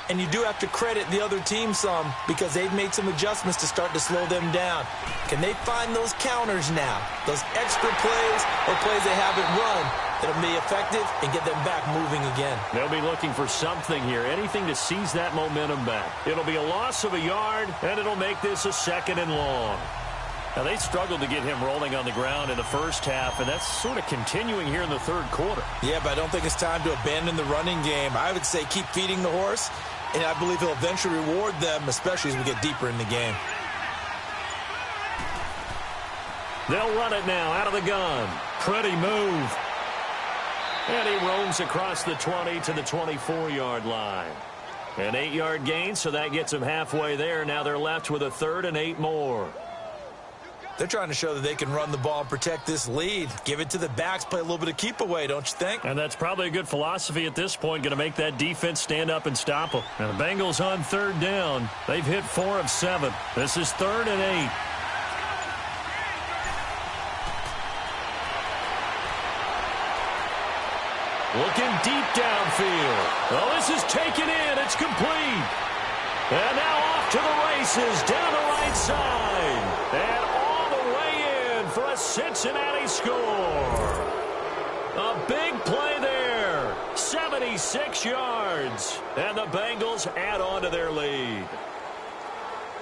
And you do have to credit the other team some because they've made some adjustments to start to slow them down. Can they find those counters now? Those extra plays or plays they haven't run that'll be effective and get them back moving again. They'll be looking for something here, anything to seize that momentum back. It'll be a loss of a yard, and it'll make this a 2nd and long. Now, they struggled to get him rolling on the ground in the first half, and that's sort of continuing here in the third quarter. Yeah, but I don't think it's time to abandon the running game. I would say keep feeding the horse, and I believe he'll eventually reward them, especially as we get deeper in the game. They'll run it now out of the gun. Pretty move. And he roams across the 20 to the 24-yard line. An 8-yard gain, so that gets them halfway there. Now they're left with a 3rd and 8 more. They're trying to show that they can run the ball and protect this lead. Give it to the backs, play a little bit of keep away, don't you think? And that's probably a good philosophy at this point, going to make that defense stand up and stop them. Now the Bengals on 3rd down. They've hit 4 of 7. This is 3rd and 8. Looking deep downfield. Oh, this is taken in. It's complete. And now off to the races down the right side. And all the way in for a Cincinnati score. A big play there. 76 yards. And the Bengals add on to their lead.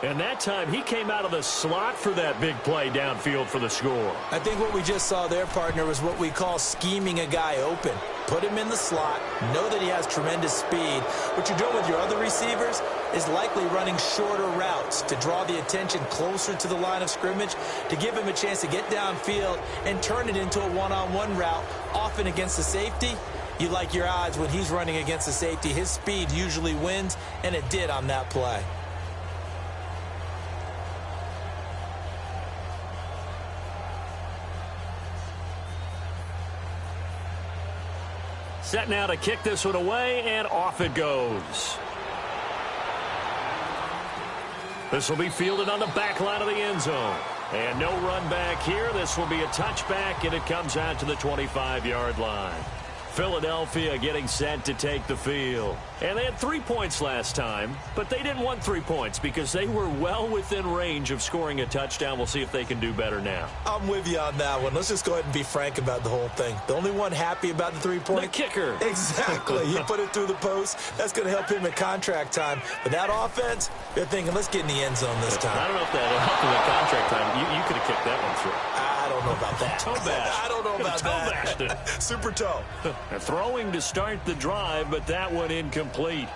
And that time, he came out of the slot for that big play downfield for the score. I think what we just saw there, partner, was what we call scheming a guy open. Put him in the slot, know that he has tremendous speed. What you're doing with your other receivers is likely running shorter routes to draw the attention closer to the line of scrimmage, to give him a chance to get downfield and turn it into a one-on-one route, often against the safety. You like your odds when he's running against the safety. His speed usually wins, and it did on that play. Set now to kick this one away, and off it goes. This will be fielded on the back line of the end zone. And no run back here. This will be a touchback, and it comes out to the 25-yard line. Philadelphia getting set to take the field. And they had 3 points last time, but they didn't want 3 points because they were well within range of scoring a touchdown. We'll see if they can do better now. I'm with you on that one. Let's just go ahead and be frank about the whole thing. The only one happy about the 3-point? The kicker. Exactly. He put it through the post. That's going to help him in contract time. But that offense, they're thinking, let's get in the end zone this time. I don't know if that helped him in contract time. You could have kicked that one through. I don't know about that. Toe bash. I don't know about that. It. Super toe. Throwing to start the drive, but that one incomplete.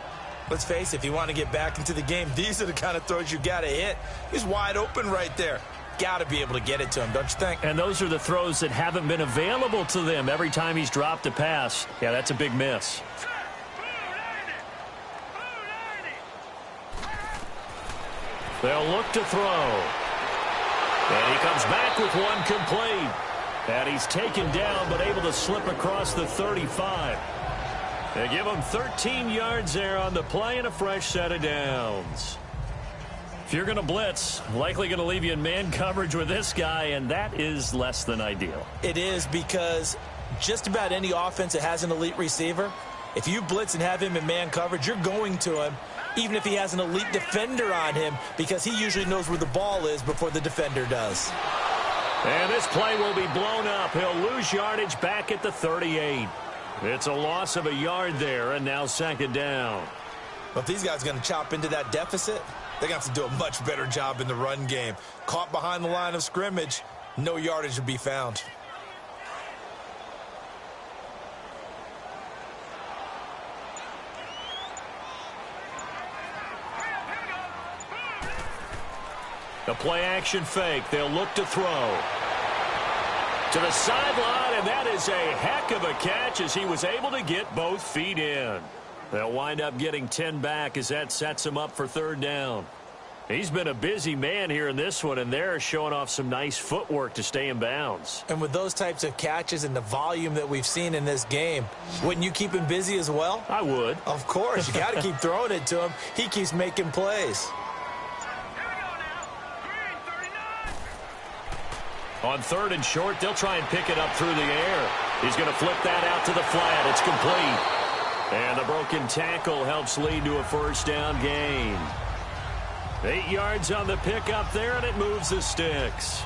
Let's face it, if you want to get back into the game, these are the kind of throws you got to hit. He's wide open right there. Got to be able to get it to him, don't you think? And those are the throws that haven't been available to them every time he's dropped a pass. Yeah, that's a big miss. They'll look to throw. And he comes back with one complete. And he's taken down but able to slip across the 35. They give him 13 yards there on the play and a fresh set of downs. If you're going to blitz, likely going to leave you in man coverage with this guy, and that is less than ideal. It is, because just about any offense that has an elite receiver, if you blitz and have him in man coverage, you're going to him, even if he has an elite defender on him, because he usually knows where the ball is before the defender does. And this play will be blown up. He'll lose yardage back at the 38. It's a loss of a yard there, and now 2nd down. But if these guys are going to chop into that deficit, they're going to have to do a much better job in the run game. Caught behind the line of scrimmage, no yardage will be found. The play action fake. They'll look to throw. To the sideline, And that is a heck of a catch as he was able to get both feet in. They'll wind up getting 10 back as that sets him up for third down. He's been a busy man here in this one, and they're showing off some nice footwork to stay in bounds. And with those types of catches and the volume that we've seen in this game, wouldn't you keep him busy as well? I would. Of course. You got to keep throwing it to him. He keeps making plays. On third and short, they'll try and pick it up through the air. He's going to flip that out to the flat. It's complete. And the broken tackle helps lead to a first down gain. 8 yards on the pickup there, and it moves the sticks.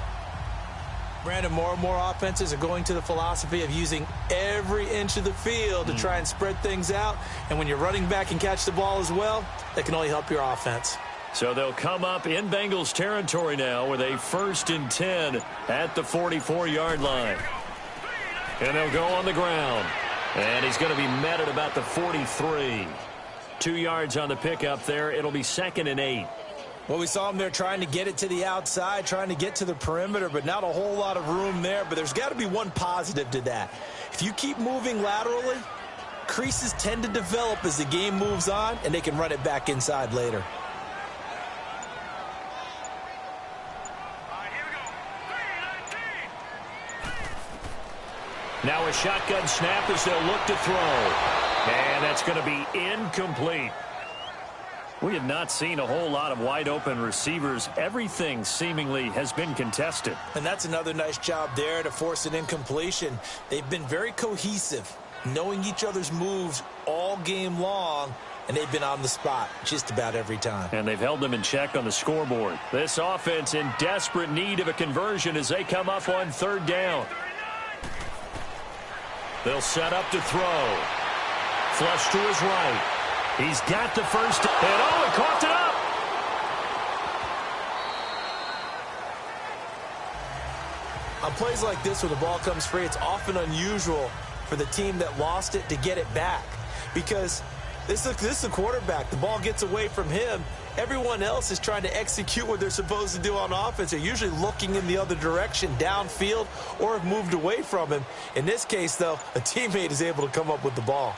Brandon, more and more offenses are going to the philosophy of using every inch of the field to try and spread things out. And when you're running back and catch the ball as well, that can only help your offense. So they'll come up in Bengals territory now with a 1st and 10 at the 44-yard line. And they'll go on the ground. And he's going to be met at about the 43. 2 yards on the pickup there. It'll be 2nd and 8. Well, we saw him there trying to get it to the outside, trying to get to the perimeter, but not a whole lot of room there. But there's got to be one positive to that. If you keep moving laterally, creases tend to develop as the game moves on, and they can run it back inside later. Now a shotgun snap as they'll look to throw. And that's going to be incomplete. We have not seen a whole lot of wide-open receivers. Everything seemingly has been contested. And that's another nice job there to force an incompletion. They've been very cohesive, knowing each other's moves all game long, and they've been on the spot just about every time. And they've held them in check on the scoreboard. This offense in desperate need of a conversion as they come up on third down. They'll set up to throw. Flush to his right. He's got the first. And oh, it coughed it up. On plays like this where the ball comes free, it's often unusual for the team that lost it to get it back. Because this is a quarterback. The ball gets away from him. Everyone else is trying to execute what they're supposed to do on offense. They're usually looking in the other direction, downfield, or have moved away from him. In this case, though, a teammate is able to come up with the ball.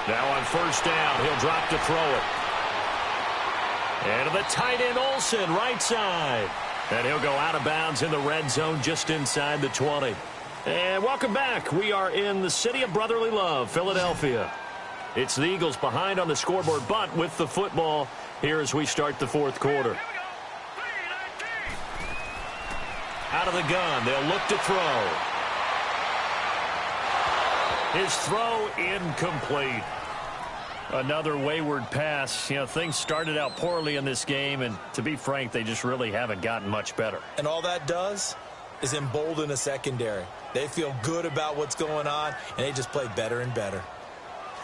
Now on first down, he'll drop to throw it. And to the tight end, Olsen, right side. And he'll go out of bounds in the red zone just inside the 20. And welcome back. We are in the city of brotherly love, Philadelphia. It's the Eagles behind on the scoreboard, but with the football here as we start the fourth quarter. Out of the gun, they'll look to throw. His throw incomplete. Another wayward pass. You know, things started out poorly in this game, and to be frank, they just really haven't gotten much better. And all that does is embolden a secondary. They feel good about what's going on, and they just play better and better.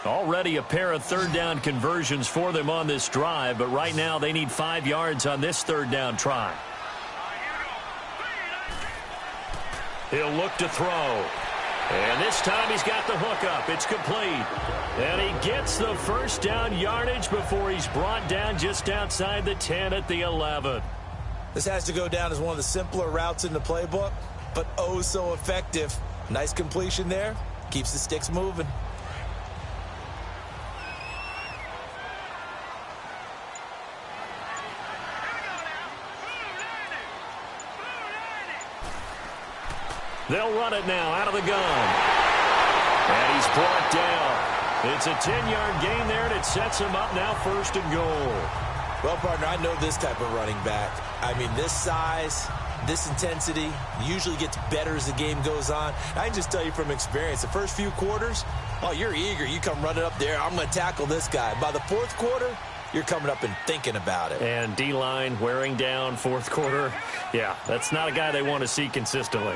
Already a pair of third down conversions for them on this drive, but right now they need 5 yards on this third down try. He'll look to throw. And this time he's got the hook up. It's complete. And he gets the first down yardage before he's brought down just outside the 10 at the 11. This has to go down as one of the simpler routes in the playbook, but oh so effective. Nice completion there. Keeps the sticks moving. They'll run it now out of the gun. And he's brought down. It's a 10-yard gain there, and it sets him up now 1st and goal. Well, partner, I know this type of running back. I mean, this size, this intensity usually gets better as the game goes on. I can just tell you from experience, the first few quarters, oh, you're eager. You come running up there. I'm going to tackle this guy. By the fourth quarter, you're coming up and thinking about it. And D-line wearing down fourth quarter. Yeah, that's not a guy they want to see consistently.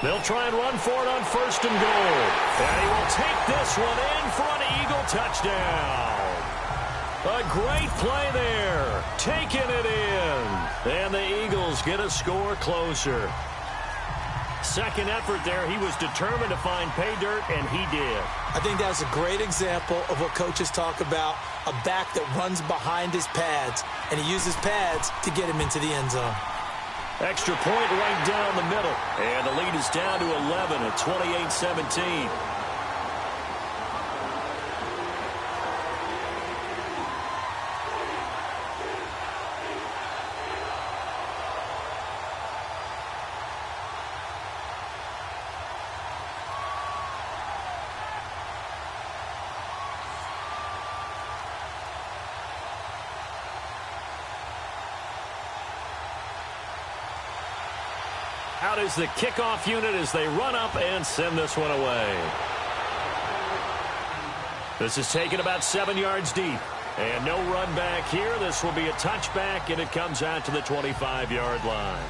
They'll try and run for it on 1st and goal. And he will take this one in for an Eagle touchdown. A great play there. Taking it in. And the Eagles get a score closer. Second effort there. He was determined to find pay dirt, and he did. I think that's a great example of what coaches talk about, a back that runs behind his pads. and he uses pads to get him into the end zone. Extra point right down the middle. And the lead is down to 11 at 28-17. Out is the kickoff unit as they run up and send this one away. This is taken about 7 yards deep. And no run back here. This will be a touchback, and it comes out to the 25-yard line.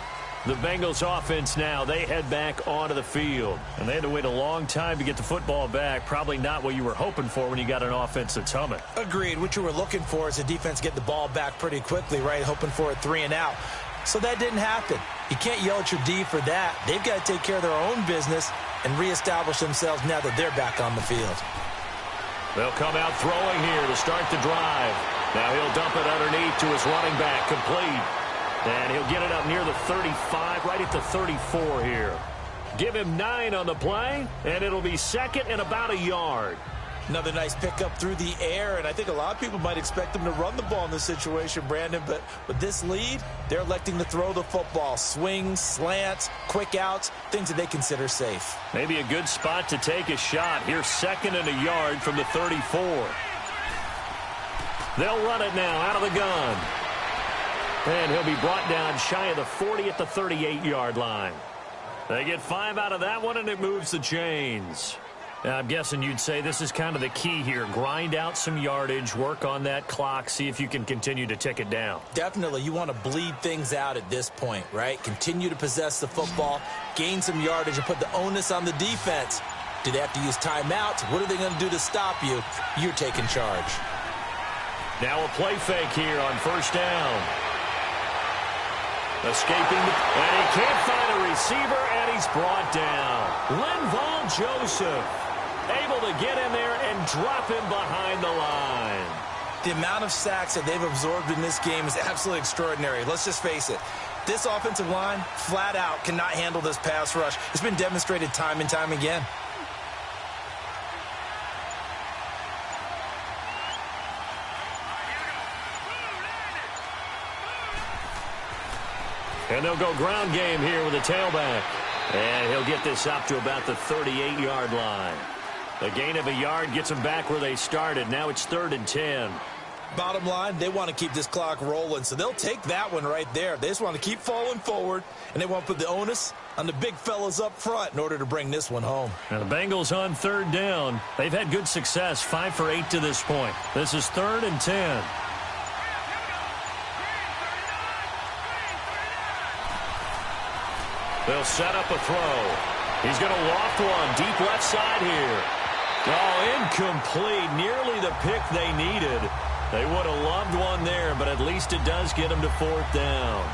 The Bengals offense now, they head back onto the field. And they had to wait a long time to get the football back. Probably not what you were hoping for when you got an offense that's humming. Agreed. What you were looking for is a defense get the ball back pretty quickly, right? Hoping for a 3 and out. So that didn't happen. You can't yell at your D for that. They've got to take care of their own business and reestablish themselves now that they're back on the field. They'll come out throwing here to start the drive. Now he'll dump it underneath to his running back, complete. And he'll get it up near the 35, right at the 34 here. Give him 9 on the play, and it'll be second and about a yard. Another nice pickup through the air, and I think a lot of people might expect them to run the ball in this situation, Brandon, but with this lead, they're electing to throw the football. Swings, slants, quick outs, things that they consider safe. Maybe a good spot to take a shot. Here's second and a yard from the 34. They'll run it now out of the gun. And he'll be brought down shy of the 40 at the 38-yard line. They get 5 out of that one, and it moves the chains. Now, I'm guessing you'd say this is kind of the key here. Grind out some yardage, work on that clock, see if you can continue to tick it down. Definitely. You want to bleed things out at this point, right? Continue to possess the football, gain some yardage, and put the onus on the defense. Do they have to use timeouts? What are they going to do to stop you? You're taking charge. Now a play fake here on first down. Escaping, and he can't find a receiver, and he's brought down. Linval Joseph able to get in there and drop him behind the line. The amount of sacks that they've absorbed in this game is absolutely extraordinary. Let's just face it. This offensive line, flat out, cannot handle this pass rush. It's been demonstrated time and time again. And they'll go ground game here with a tailback. And he'll get this up to about the 38-yard line. A gain of a yard gets them back where they started. Now it's 3rd and 10. Bottom line, they want to keep this clock rolling, so they'll take that one right there. They just want to keep falling forward, and they want to put the onus on the big fellas up front in order to bring this one home. Now the Bengals on 3rd down. They've had good success, 5 for 8 to this point. This is 3rd and 10. They'll set up a throw. He's going to loft one deep left side here. Oh, incomplete. Nearly the pick they needed. They would have loved one there, but at least it does get them to 4th down.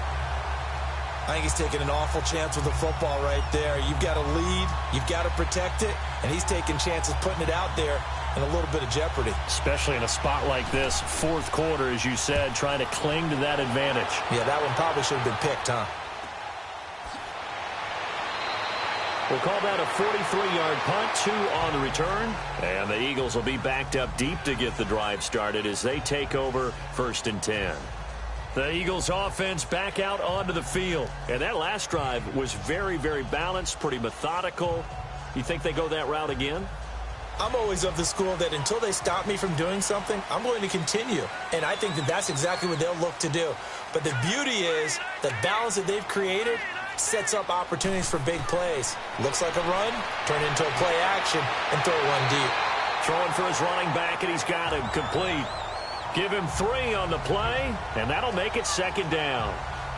I think he's taking an awful chance with the football right there. You've got to lead. You've got to protect it. And he's taking chances putting it out there in a little bit of jeopardy. Especially in a spot like this, 4th quarter, as you said, trying to cling to that advantage. Yeah, that one probably should have been picked, huh? We'll call that a 43-yard punt, 2 on the return. And the Eagles will be backed up deep to get the drive started as they take over 1st and 10. The Eagles offense back out onto the field. And that last drive was very, very balanced, pretty methodical. You think they go that route again? I'm always of the school that until they stop me from doing something, I'm going to continue. And I think that that's exactly what they'll look to do. But the beauty is the balance that they've created sets up opportunities for big plays. Looks like a run, turn into a play action, and throw one deep. Throwing for his running back, and he's got him complete. Give him 3 on the play, and that'll make it 2nd down.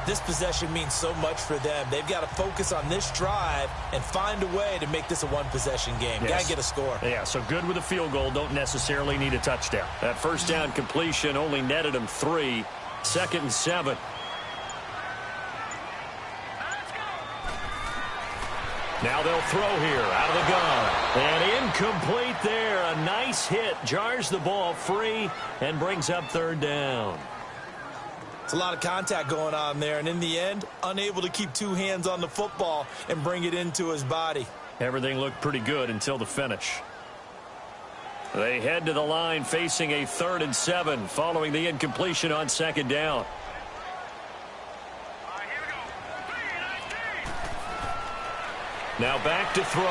This possession means so much for them. They've got to focus on this drive and find a way to make this a one-possession game. Yes. Got to get a score. Yeah, so good with a field goal. Don't necessarily need a touchdown. That first down completion only netted him 3. 2nd and 7. Now they'll throw here out of the gun. And incomplete there. A nice hit. Jars the ball free and brings up 3rd down. It's a lot of contact going on there, and in the end, unable to keep two hands on the football and bring it into his body. Everything looked pretty good until the finish. They head to the line facing a 3rd and 7 following the incompletion on 2nd down. Now back to throw.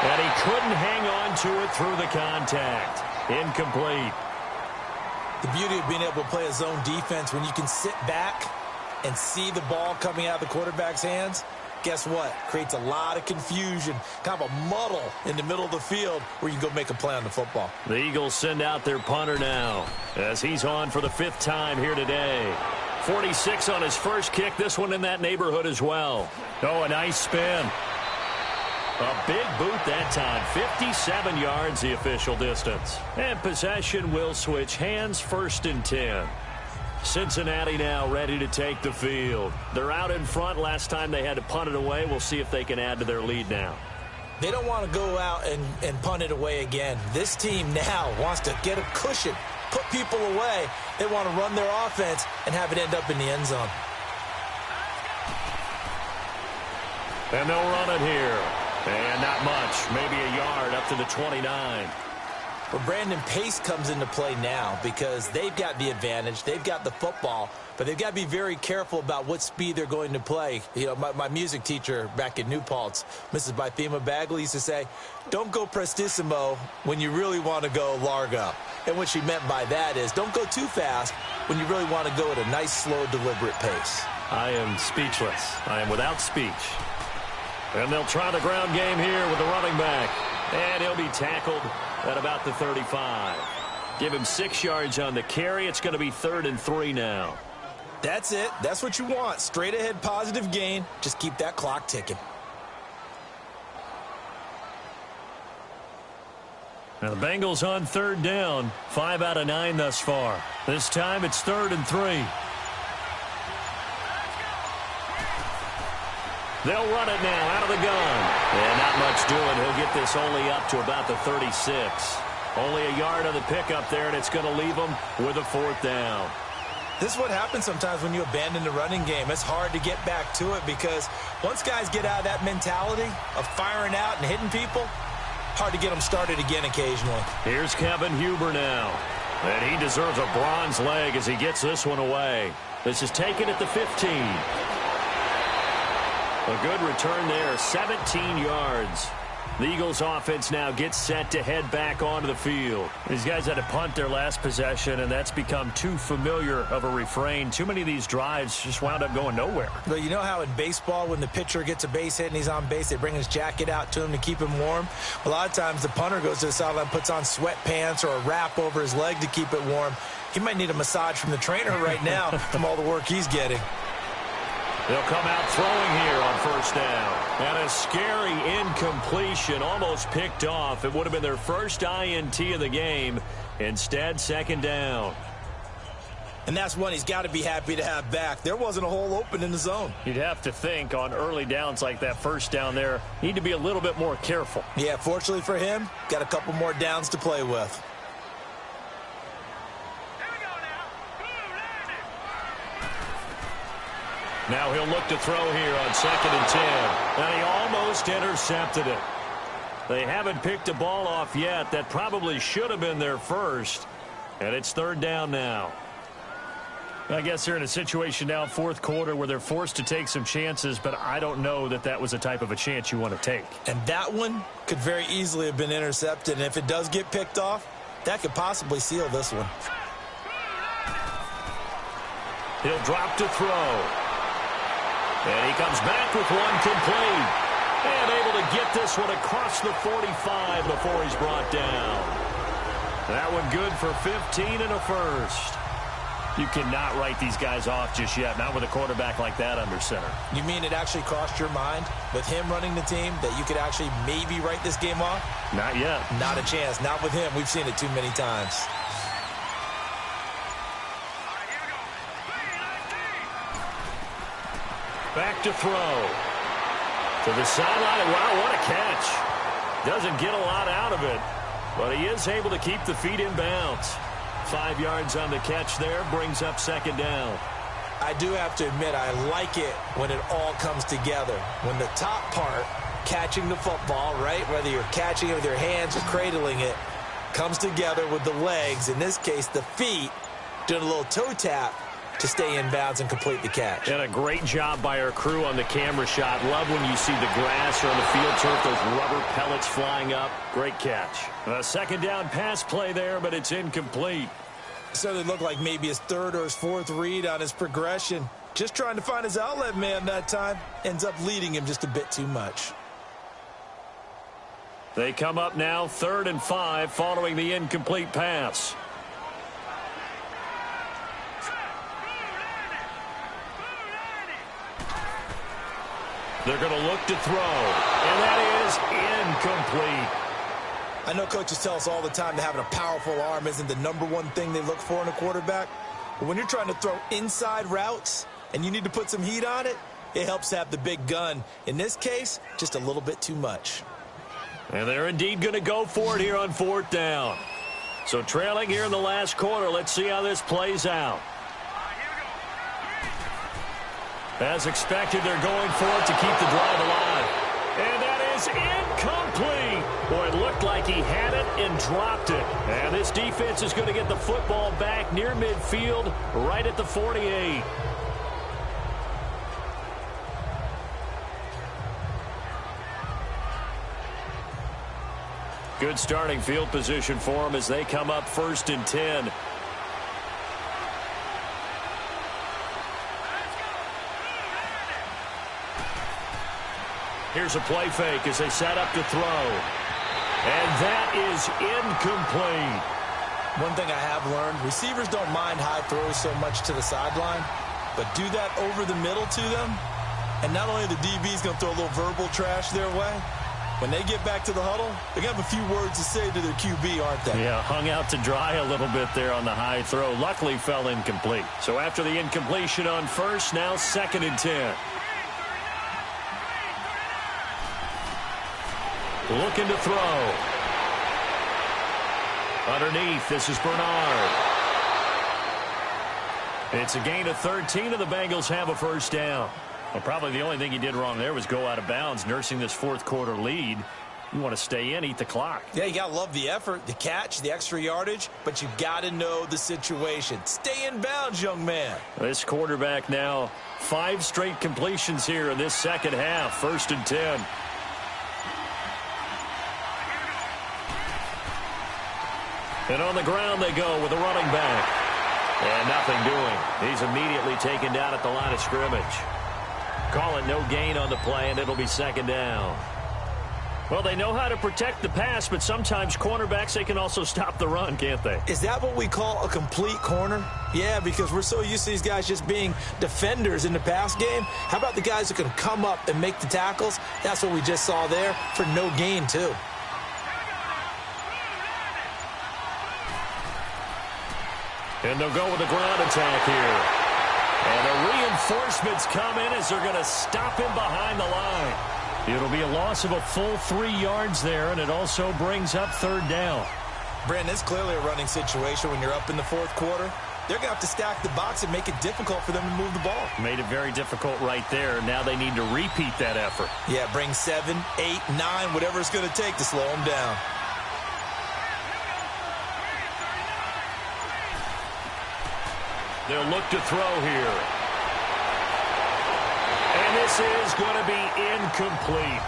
And he couldn't hang on to it through the contact. Incomplete. The beauty of being able to play a zone defense when you can sit back and see the ball coming out of the quarterback's hands, guess what? Creates a lot of confusion, kind of a muddle in the middle of the field where you can go make a play on the football. The Eagles send out their punter now as he's on for the 5th time here today. 46 on his first kick, this one in that neighborhood as well. Oh, a nice spin. A big boot that time, 57 yards the official distance. And possession will switch hands, 1st and 10. Cincinnati now ready to take the field. They're out in front. Last time they had to punt it away. We'll see if they can add to their lead now. They don't want to go out and punt it away again. This team now wants to get a cushion, put people away. They want to run their offense and have it end up in the end zone. And they'll run it here. And not much, maybe a yard up to the 29. Well, Brandon, pace comes into play now because they've got the advantage. They've got the football, but they've got to be very careful about what speed they're going to play. You know, my music teacher back in New Paltz, Mrs. Bythema Bagley, used to say, don't go prestissimo when you really want to go largo. And what she meant by that is don't go too fast when you really want to go at a nice, slow, deliberate pace. I am speechless. I am without speech. And they'll try the ground game here with the running back. And he'll be tackled at about the 35. Give him 6 yards on the carry. It's going to be 3rd and 3 now. That's it. That's what you want. Straight ahead, positive gain. Just keep that clock ticking. Now the Bengals on 3rd down. 5 out of 9 thus far. This time it's 3rd and 3. They'll run it now out of the gun. And not much doing. He'll get this only up to about the 36. Only a yard on the pickup there, and it's going to leave him with a 4th down. This is what happens sometimes when you abandon the running game. It's hard to get back to it because once guys get out of that mentality of firing out and hitting people, hard to get them started again occasionally. Here's Kevin Huber now. And he deserves a bronze leg as he gets this one away. This is taken at the 15. A good return there, 17 yards. The Eagles offense now gets set to head back onto the field. These guys had to punt their last possession, and that's become too familiar of a refrain. Too many of these drives just wound up going nowhere. But you know how in baseball when the pitcher gets a base hit and he's on base, they bring his jacket out to him to keep him warm? A lot of times the punter goes to the sideline, puts on sweatpants or a wrap over his leg to keep it warm. He might need a massage from the trainer right now from all the work he's getting. They'll come out throwing here on 1st down. And a scary incompletion, almost picked off. It would have been their first INT of the game. Instead, 2nd down. And that's one he's got to be happy to have back. There wasn't a hole open in the zone. You'd have to think on early downs like that 1st down there, need to be a little bit more careful. Yeah, fortunately for him, got a couple more downs to play with. Now he'll look to throw here on 2nd and 10. And he almost intercepted it. They haven't picked a ball off yet. That probably should have been their first. And it's 3rd down now. I guess they're in a situation now, 4th quarter, where they're forced to take some chances, but I don't know that that was the type of a chance you want to take. And that one could very easily have been intercepted. And if it does get picked off, that could possibly seal this one. He'll drop to throw. And he comes back with one complete. And able to get this one across the 45 before he's brought down. That one good for 15 and a first. You cannot write these guys off just yet, not with a quarterback like that under center. You mean it actually crossed your mind with him running the team that you could actually maybe write this game off? Not yet. Not a chance. Not with him. We've seen it too many times. Back to throw. To the sideline. Wow, what a catch. Doesn't get a lot out of it, but he is able to keep the feet in bounds. 5 yards on the catch there, brings up second down. I do have to admit, I like it when it all comes together. When the top part, catching the football, right, whether you're catching it with your hands or cradling it, comes together with the legs, in this case the feet, doing a little toe tap to stay in bounds and complete the catch. And a great job by our crew on the camera shot. Love when you see the grass or on the field turf, those rubber pellets flying up. Great catch. A second down pass play there, but it's incomplete. So they look like maybe his third or his fourth read on his progression. Just trying to find his outlet man that time. Ends up leading him just a bit too much. They come up now 3rd and 5 following the incomplete pass. They're going to look to throw, and that is incomplete. I know coaches tell us all the time that having a powerful arm isn't the #1 thing they look for in a quarterback. But when you're trying to throw inside routes and you need to put some heat on it, it helps have the big gun. In this case, just a little bit too much. And they're indeed going to go for it here on 4th down. So trailing here in the last quarter, let's see how this plays out. As expected, they're going for it to keep the drive alive. And that is incomplete. Boy, it looked like he had it and dropped it. And this defense is going to get the football back near midfield, right at the 48. Good starting field position for them as they come up 1st and 10. Here's a play fake as they set up to throw. And that is incomplete. One thing I have learned, receivers don't mind high throws so much to the sideline, but do that over the middle to them, and not only the DB's going to throw a little verbal trash their way, when they get back to the huddle, they're going to have a few words to say to their QB, aren't they? Yeah, hung out to dry a little bit there on the high throw. Luckily fell incomplete. So after the incompletion on 1st, now 2nd and 10. Looking to throw. Underneath, this is Bernard. It's a gain of 13, and the Bengals have a 1st down. Well, probably the only thing he did wrong there was go out of bounds, nursing this 4th quarter lead. You want to stay in, eat the clock. Yeah, you got to love the effort, the catch, the extra yardage, but you got to know the situation. Stay in bounds, young man. This quarterback now 5 straight completions here in this second half. 1st and 10. And on the ground they go with a running back. And nothing doing. He's immediately taken down at the line of scrimmage. Call it no gain on the play, and it'll be 2nd down. Well, they know how to protect the pass, but sometimes cornerbacks, they can also stop the run, can't they? Is that what we call a complete corner? Yeah, because we're so used to these guys just being defenders in the pass game. How about the guys who can come up and make the tackles? That's what we just saw there for no gain, too. And they'll go with a ground attack here. And the reinforcements come in as they're going to stop him behind the line. It'll be a loss of a full 3 yards there, and it also brings up 3rd down. Brandon, it's clearly a running situation when you're up in the 4th quarter. They're going to have to stack the box and make it difficult for them to move the ball. Made it very difficult right there. Now they need to repeat that effort. Yeah, bring 7, 8, 9, whatever it's going to take to slow them down. They'll look to throw here. And this is going to be incomplete.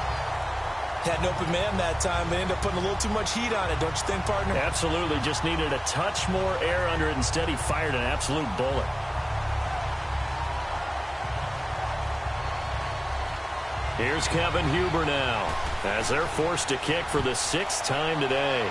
Had an open man that time. They ended up putting a little too much heat on it, don't you think, partner? Absolutely. Just needed a touch more air under it. Instead, he fired an absolute bullet. Here's Kevin Huber now, as they're forced to kick for the 6th time today.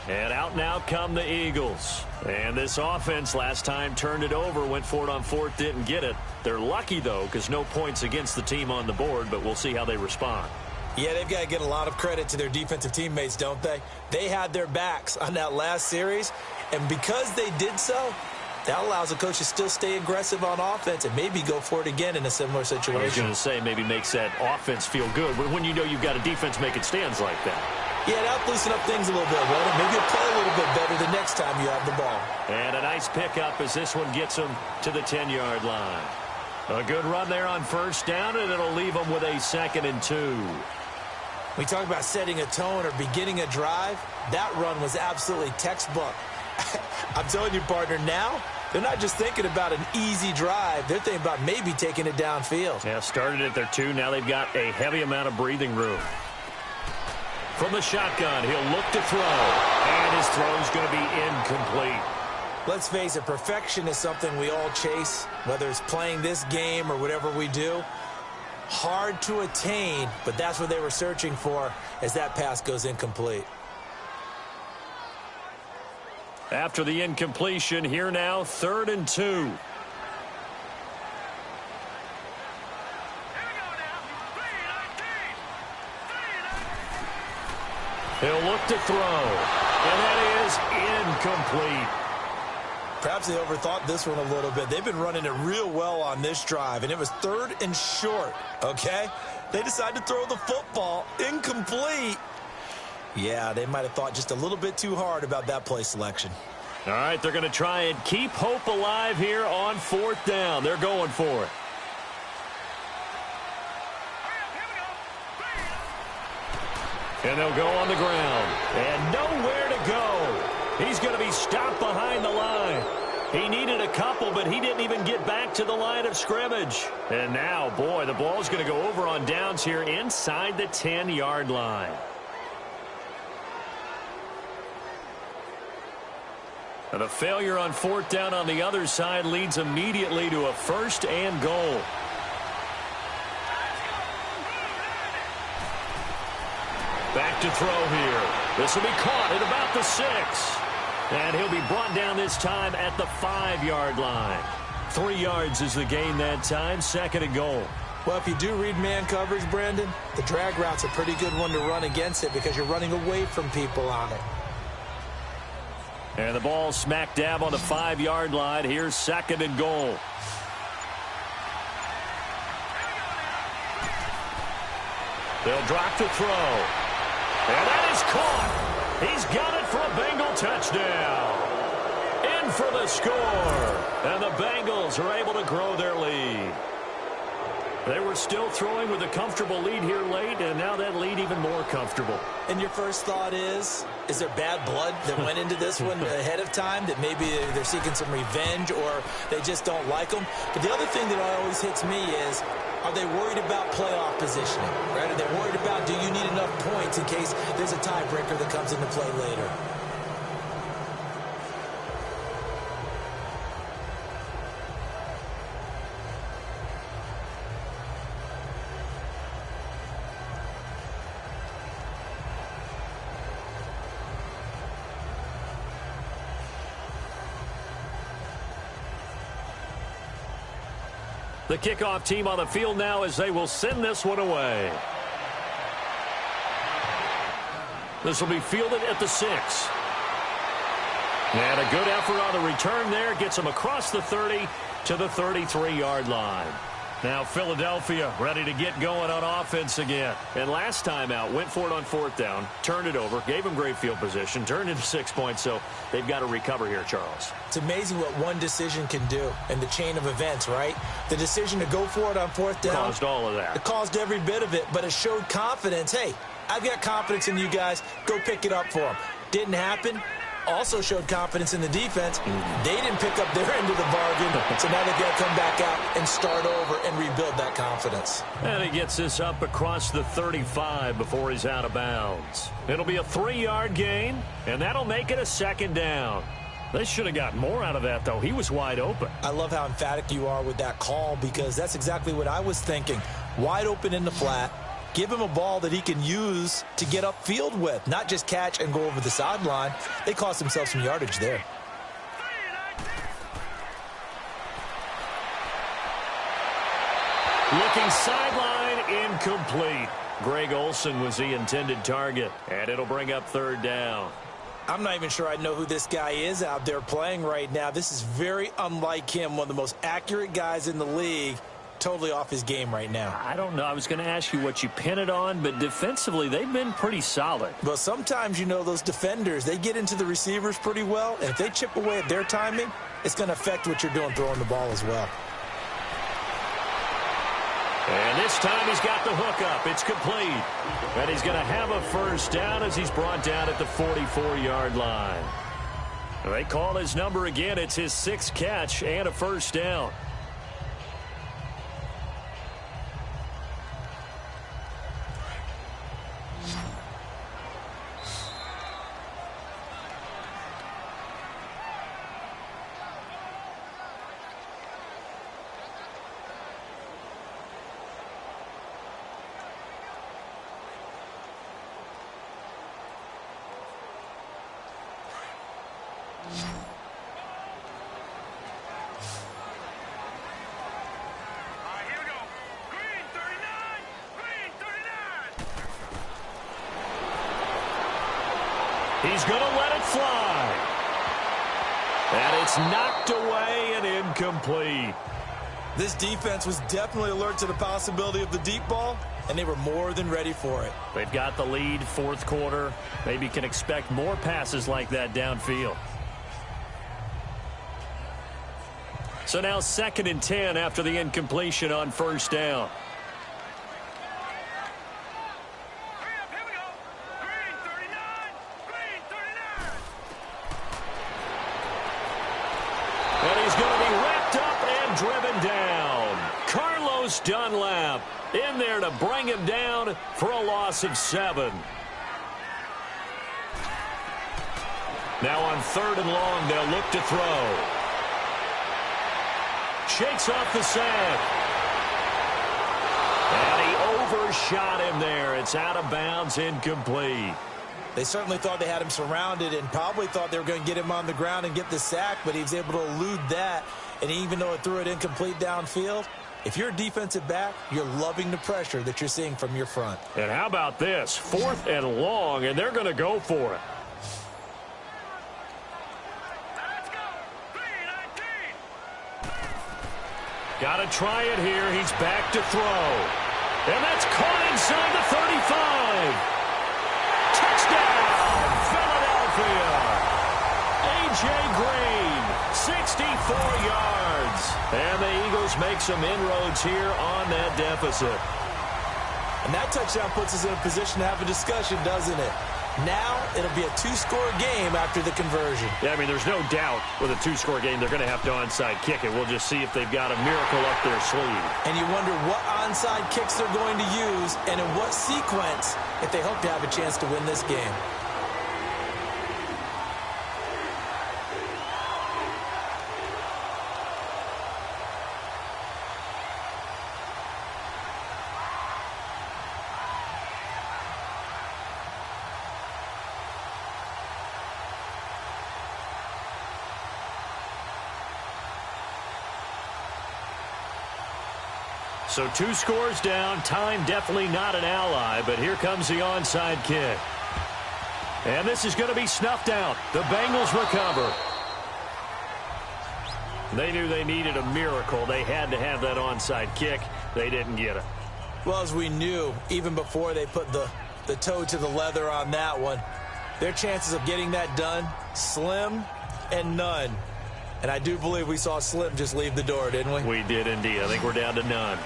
And out now come the Eagles. And this offense last time turned it over, went for it on 4th, didn't get it. They're lucky, though, because no points against the team on the board, but we'll see how they respond. Yeah, they've got to get a lot of credit to their defensive teammates, don't they? They had their backs on that last series, and because they did so, That allows the coach to still stay aggressive on offense and maybe go for it again in a similar situation. I was going to say maybe makes that offense feel good when you know you've got a defense making stands like that. Yeah, that'll loosen up things a little bit, won't it? Maybe you'll play a little bit better the next time you have the ball. And a nice pickup as this one gets them to the 10-yard line. A good run there on first down, and it'll leave them with a 2nd and 2. We talk about setting a tone or beginning a drive. That run was absolutely textbook. I'm telling you, partner, now they're not just thinking about an easy drive. They're thinking about maybe taking it downfield. Yeah, started at their 2. Now they've got a heavy amount of breathing room. From the shotgun, he'll look to throw, and his throw's going to be incomplete. Let's face it, perfection is something we all chase, whether it's playing this game or whatever we do. Hard to attain, but that's what they were searching for as that pass goes incomplete. After the incompletion, here now, 3rd and 2. He'll look to throw, and that is incomplete. Perhaps they overthought this one a little bit. They've been running it real well on this drive, and it was 3rd and short, okay? They decided to throw the football incomplete. Yeah, they might have thought just a little bit too hard about that play selection. All right, they're going to try and keep hope alive here on 4th down. They're going for it. And they'll go on the ground. And nowhere to go. He's going to be stopped behind the line. He needed a couple, but he didn't even get back to the line of scrimmage. And now, boy, the ball's going to go over on downs here inside the 10-yard line. And a failure on 4th down on the other side leads immediately to a 1st and goal. Back to throw here. This will be caught at about the 6. And he'll be brought down this time at the 5-yard line. 3 yards is the gain that time. 2nd and goal. Well, if you do read man coverage, Brandon, the drag route's a pretty good one to run against it because you're running away from people on it. And the ball smack dab on the 5-yard line. Here's 2nd and goal. They'll drop to throw. And that is caught. He's got it for a Bengal touchdown. In for the score. And the Bengals are able to grow their lead. They were still throwing with a comfortable lead here late, and now that lead even more comfortable. And your first thought is there bad blood that went into this one ahead of time, that maybe they're seeking some revenge or they just don't like them? But the other thing that always hits me is, are they worried about playoff positioning? Right? Are they worried about, do you need enough points in case there's a tiebreaker that comes into play later? The kickoff team on the field now as they will send this one away. This will be fielded at the 6. And a good effort on the return there. Gets them across the 30 to the 33-yard line. Now Philadelphia ready to get going on offense again. And last time out, went for it on 4th down, turned it over, gave them great field position, turned into 6 points, so they've got to recover here, Charles. It's amazing what one decision can do in the chain of events, right? The decision to go for it on 4th down caused all of that. It caused every bit of it, but it showed confidence. Hey, I've got confidence in you guys. Go pick it up for them. Didn't happen. Also showed confidence in the defense. They didn't pick up their end of the bargain, so now they've got to come back out and start over and rebuild that confidence. And he gets this up across the 35 before he's out of bounds. It'll be a 3-yard gain, and that'll make it a 2nd down. They should have gotten more out of that, though. He was wide open. I love how emphatic you are with that call because that's exactly what I was thinking. Wide open in the flat. Give him a ball that he can use to get upfield with, not just catch and go over the sideline. They cost themselves some yardage there. Looking sideline, incomplete. Greg Olsen was the intended target, and it'll bring up 3rd down. I'm not even sure I know who this guy is out there playing right now. This is very unlike him, one of the most accurate guys in the league. Totally off his game right now. I don't know. I was going to ask you what you pin it on, but defensively, they've been pretty solid. Well, sometimes, those defenders, they get into the receivers pretty well, and if they chip away at their timing, it's going to affect what you're doing throwing the ball as well. And this time he's got the hook up. It's complete. And he's going to have a first down as he's brought down at the 44-yard line. They call his number again. It's his 6th catch and a first down. He's going to let it fly. And it's knocked away and incomplete. This defense was definitely alert to the possibility of the deep ball, and they were more than ready for it. They've got the lead, 4th quarter. Maybe can expect more passes like that downfield. So now 2nd and 10 after the incompletion on first down. Dunlap in there to bring him down for a loss of 7. Now on 3rd and long, they'll look to throw. Shakes off the sack. And he overshot him there. It's out of bounds, incomplete. They certainly thought they had him surrounded and probably thought they were going to get him on the ground and get the sack, but he was able to elude that. And even though it threw it incomplete downfield, if you're a defensive back, you're loving the pressure that you're seeing from your front. And how about this? 4th and long, and they're going to go for it. Got to try it here. He's back to throw. And that's caught inside the 35. Touchdown, Philadelphia. A.J. Green, 64 yards. And the Eagles make some inroads here on that deficit. And that touchdown puts us in a position to have a discussion, doesn't it? Now it'll be a 2-score game after the conversion. Yeah, I mean, there's no doubt with a 2-score game they're going to have to onside kick it. We'll just see if they've got a miracle up their sleeve. And you wonder what onside kicks they're going to use and in what sequence if they hope to have a chance to win this game. So 2 scores down. Time definitely not an ally, but here comes the onside kick. And this is going to be snuffed out. The Bengals recover. They knew they needed a miracle. They had to have that onside kick. They didn't get it. Well, as we knew, even before they put the toe to the leather on that one, their chances of getting that done, slim and none. And I do believe we saw Slim just leave the door, didn't we? We did indeed. I think we're down to none.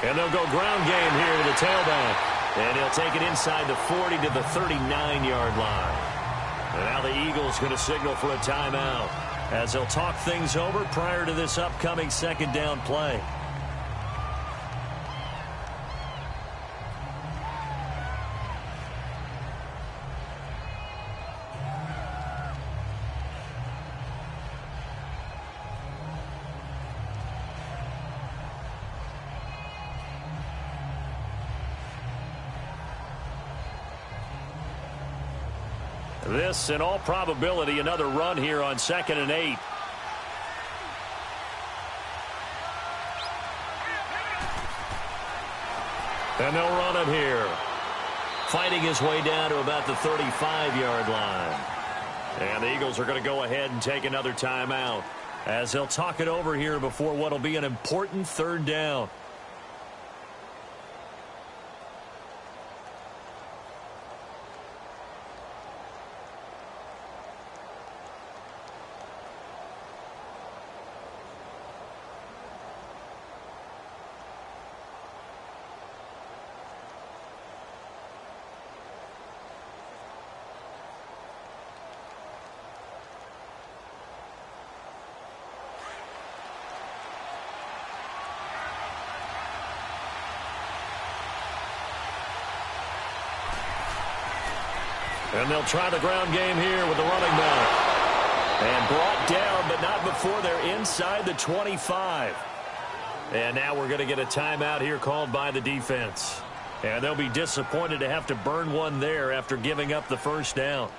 And they'll go ground game here with the tailback. And he'll take it inside the 40 to the 39-yard line. And now the Eagles going to signal for a timeout as they'll talk things over prior to this upcoming 2nd down play. This, in all probability, another run here on 2nd and 8. And they'll run it here. Fighting his way down to about the 35-yard line. And the Eagles are going to go ahead and take another timeout as they'll talk it over here before what will be an important third down. And they'll try the ground game here with the running back. And brought down, but not before they're inside the 25. And now we're going to get a timeout here called by the defense. And they'll be disappointed to have to burn one there after giving up the first down.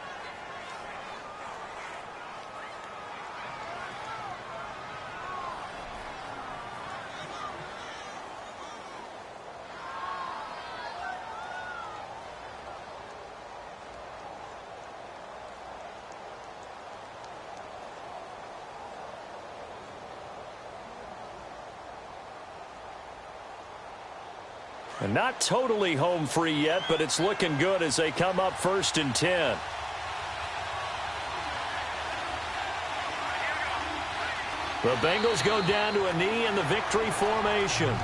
And not totally home free yet, but it's looking good as they come up 1st and 10. The Bengals go down to a knee in the victory formation.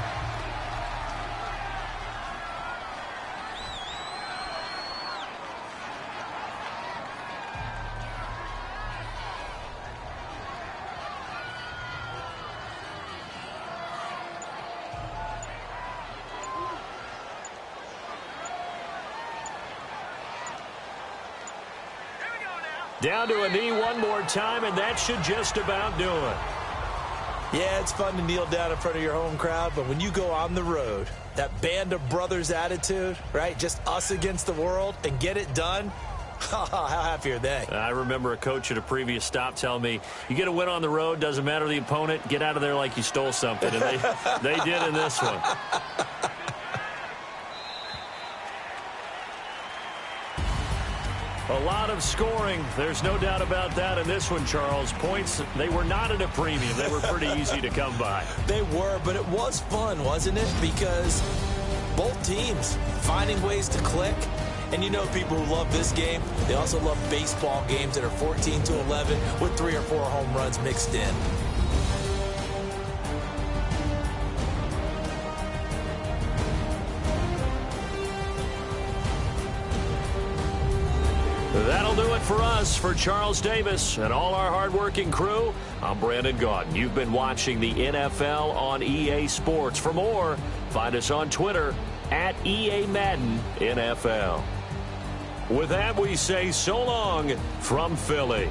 Down to a knee one more time, and that should just about do it. Yeah, it's fun to kneel down in front of your home crowd, but when you go on the road, that band of brothers attitude, right, just us against the world, and get it done, how happy are they? I remember a coach at a previous stop telling me, you get a win on the road, doesn't matter the opponent, get out of there like you stole something, and they did in this one. A lot of scoring. There's no doubt about that in this one, Charles. Points, they were not at a premium. They were pretty easy to come by. They were, but it was fun, wasn't it? Because both teams finding ways to click. And you know people who love this game, they also love baseball games that are 14-11 with 3 or 4 home runs mixed in. That'll do it for us. For Charles Davis and all our hardworking crew, I'm Brandon Gaudin. You've been watching the NFL on EA Sports. For more, find us on Twitter at EA Madden NFL. With that, we say so long from Philly.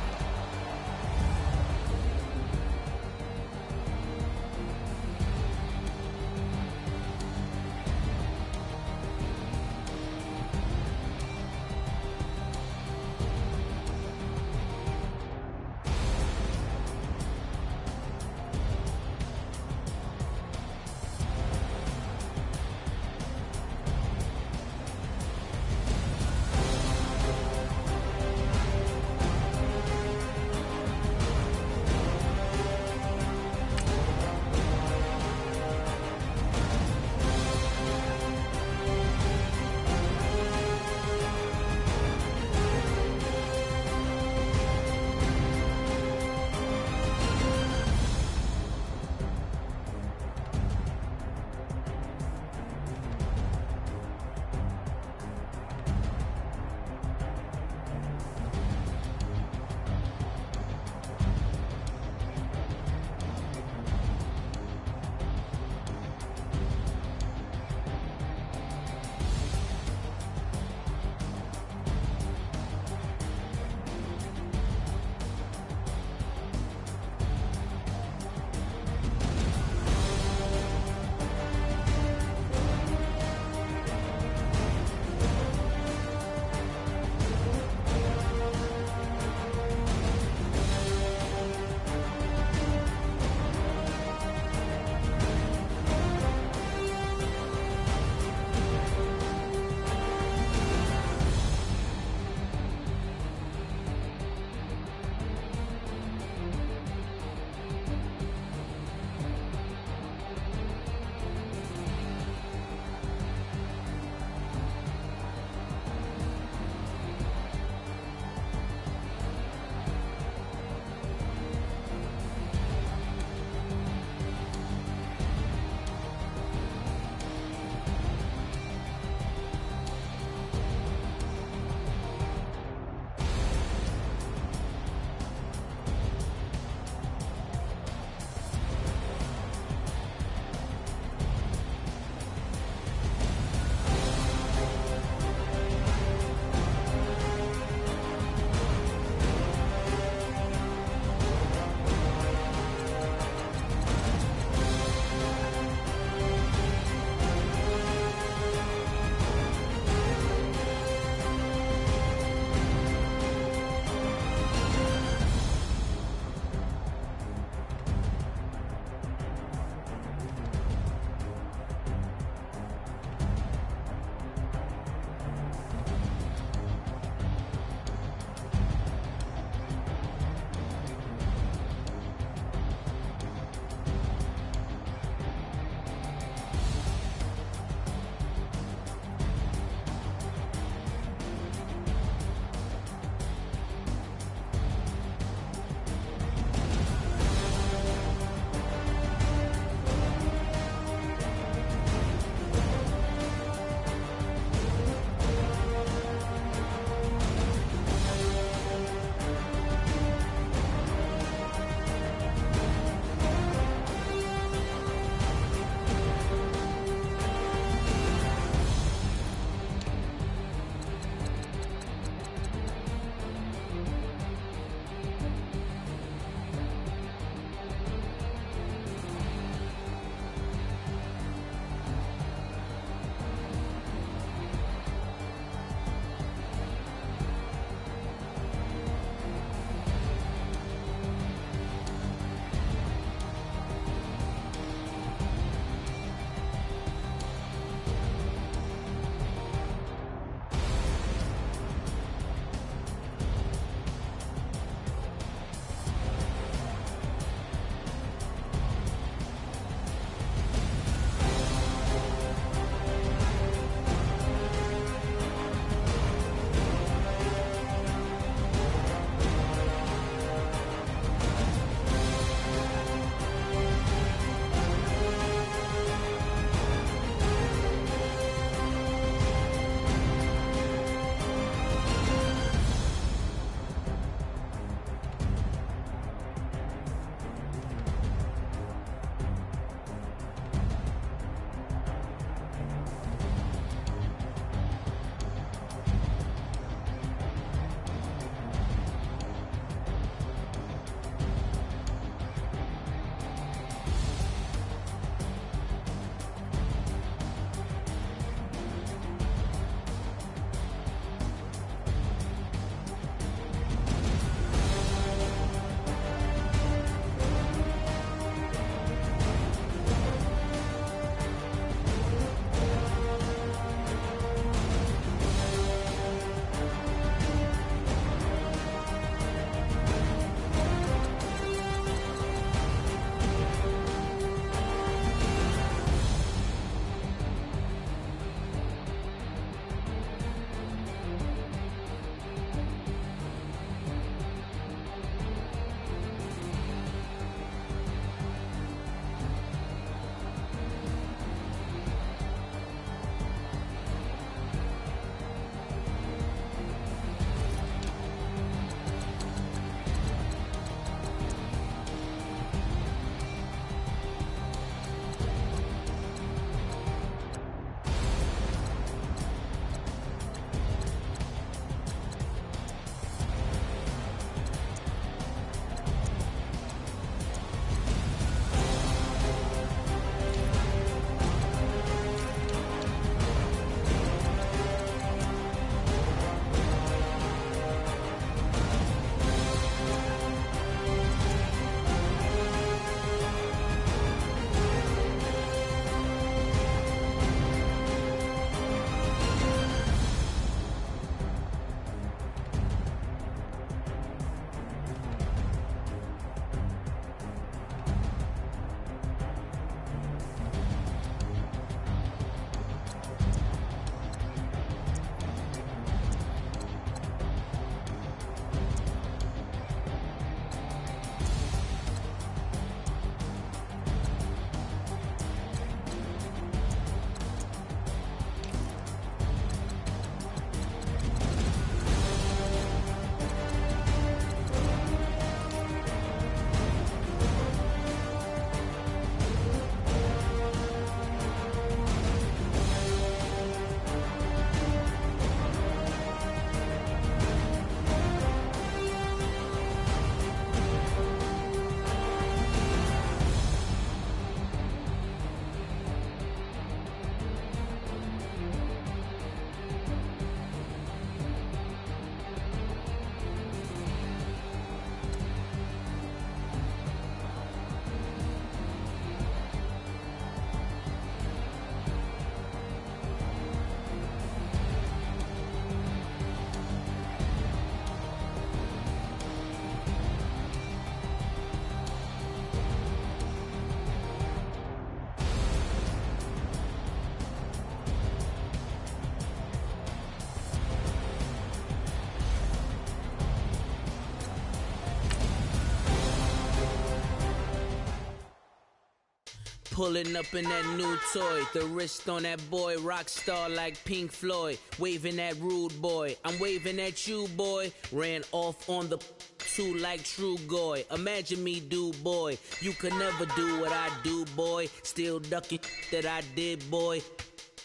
Pulling up in that new toy, the wrist on that boy, rock star like Pink Floyd, waving at rude boy, I'm waving at you boy, ran off on the two like True Goy, imagine me do boy, you could never do what I do boy, still ducking that I did boy,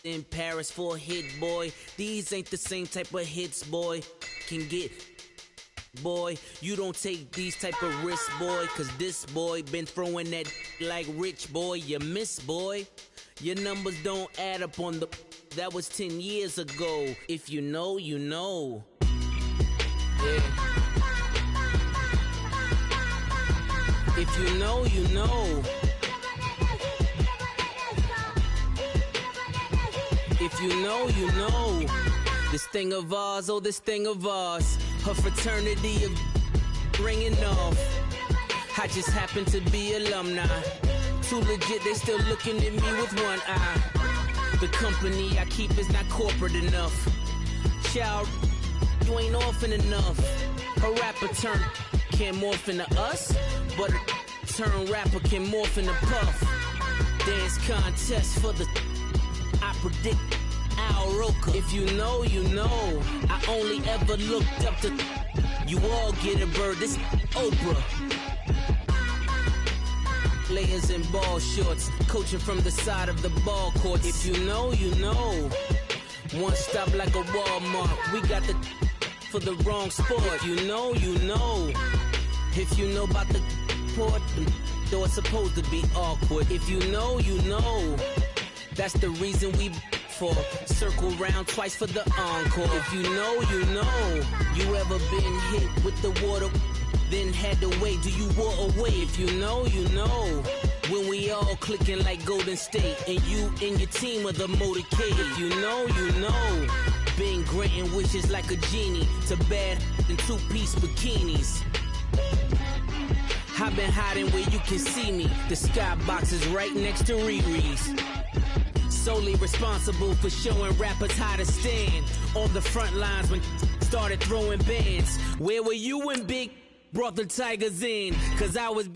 in Paris for a hit boy, these ain't the same type of hits boy, can get boy, you don't take these type of risks, boy, cause this boy been throwing that like rich boy, you miss, boy. Your numbers don't add up on the, that was 10 years ago. If you know, you know. Yeah. If you know, you know. If you know, you know. This thing of ours, oh, this thing of ours. Her fraternity of ringing off. I just happen to be alumni. Too legit, they still looking at me with one eye. The company I keep is not corporate enough. Child, you ain't orphan enough. A rapper turn can't morph into us, but a turn rapper can morph into Puff. Dance contest for the, I predict Al Roker. If you know, you know. I only ever looked up to, you all get a bird, this Oprah. Layers in ball shorts, coaching from the side of the ball court. If you know, you know. One stop like a Walmart, we got the for the wrong sport. If you know, you know. If you know about the port, though it's supposed to be awkward. If you know, you know. That's the reason we for circle round twice for the encore. If you know, you know. You ever been hit with the water, then had to wait, do you walk away? If you know, you know. When we all clicking like Golden State, and you and your team are the motorcade. If you know, you know. Been granting wishes like a genie to bad in two-piece bikinis. I've been hiding where you can see me. The skybox is right next to Riri's. Solely responsible for showing rappers how to stand on the front lines when started throwing bands. Where were you when Big brought the Tigers in? Cause I was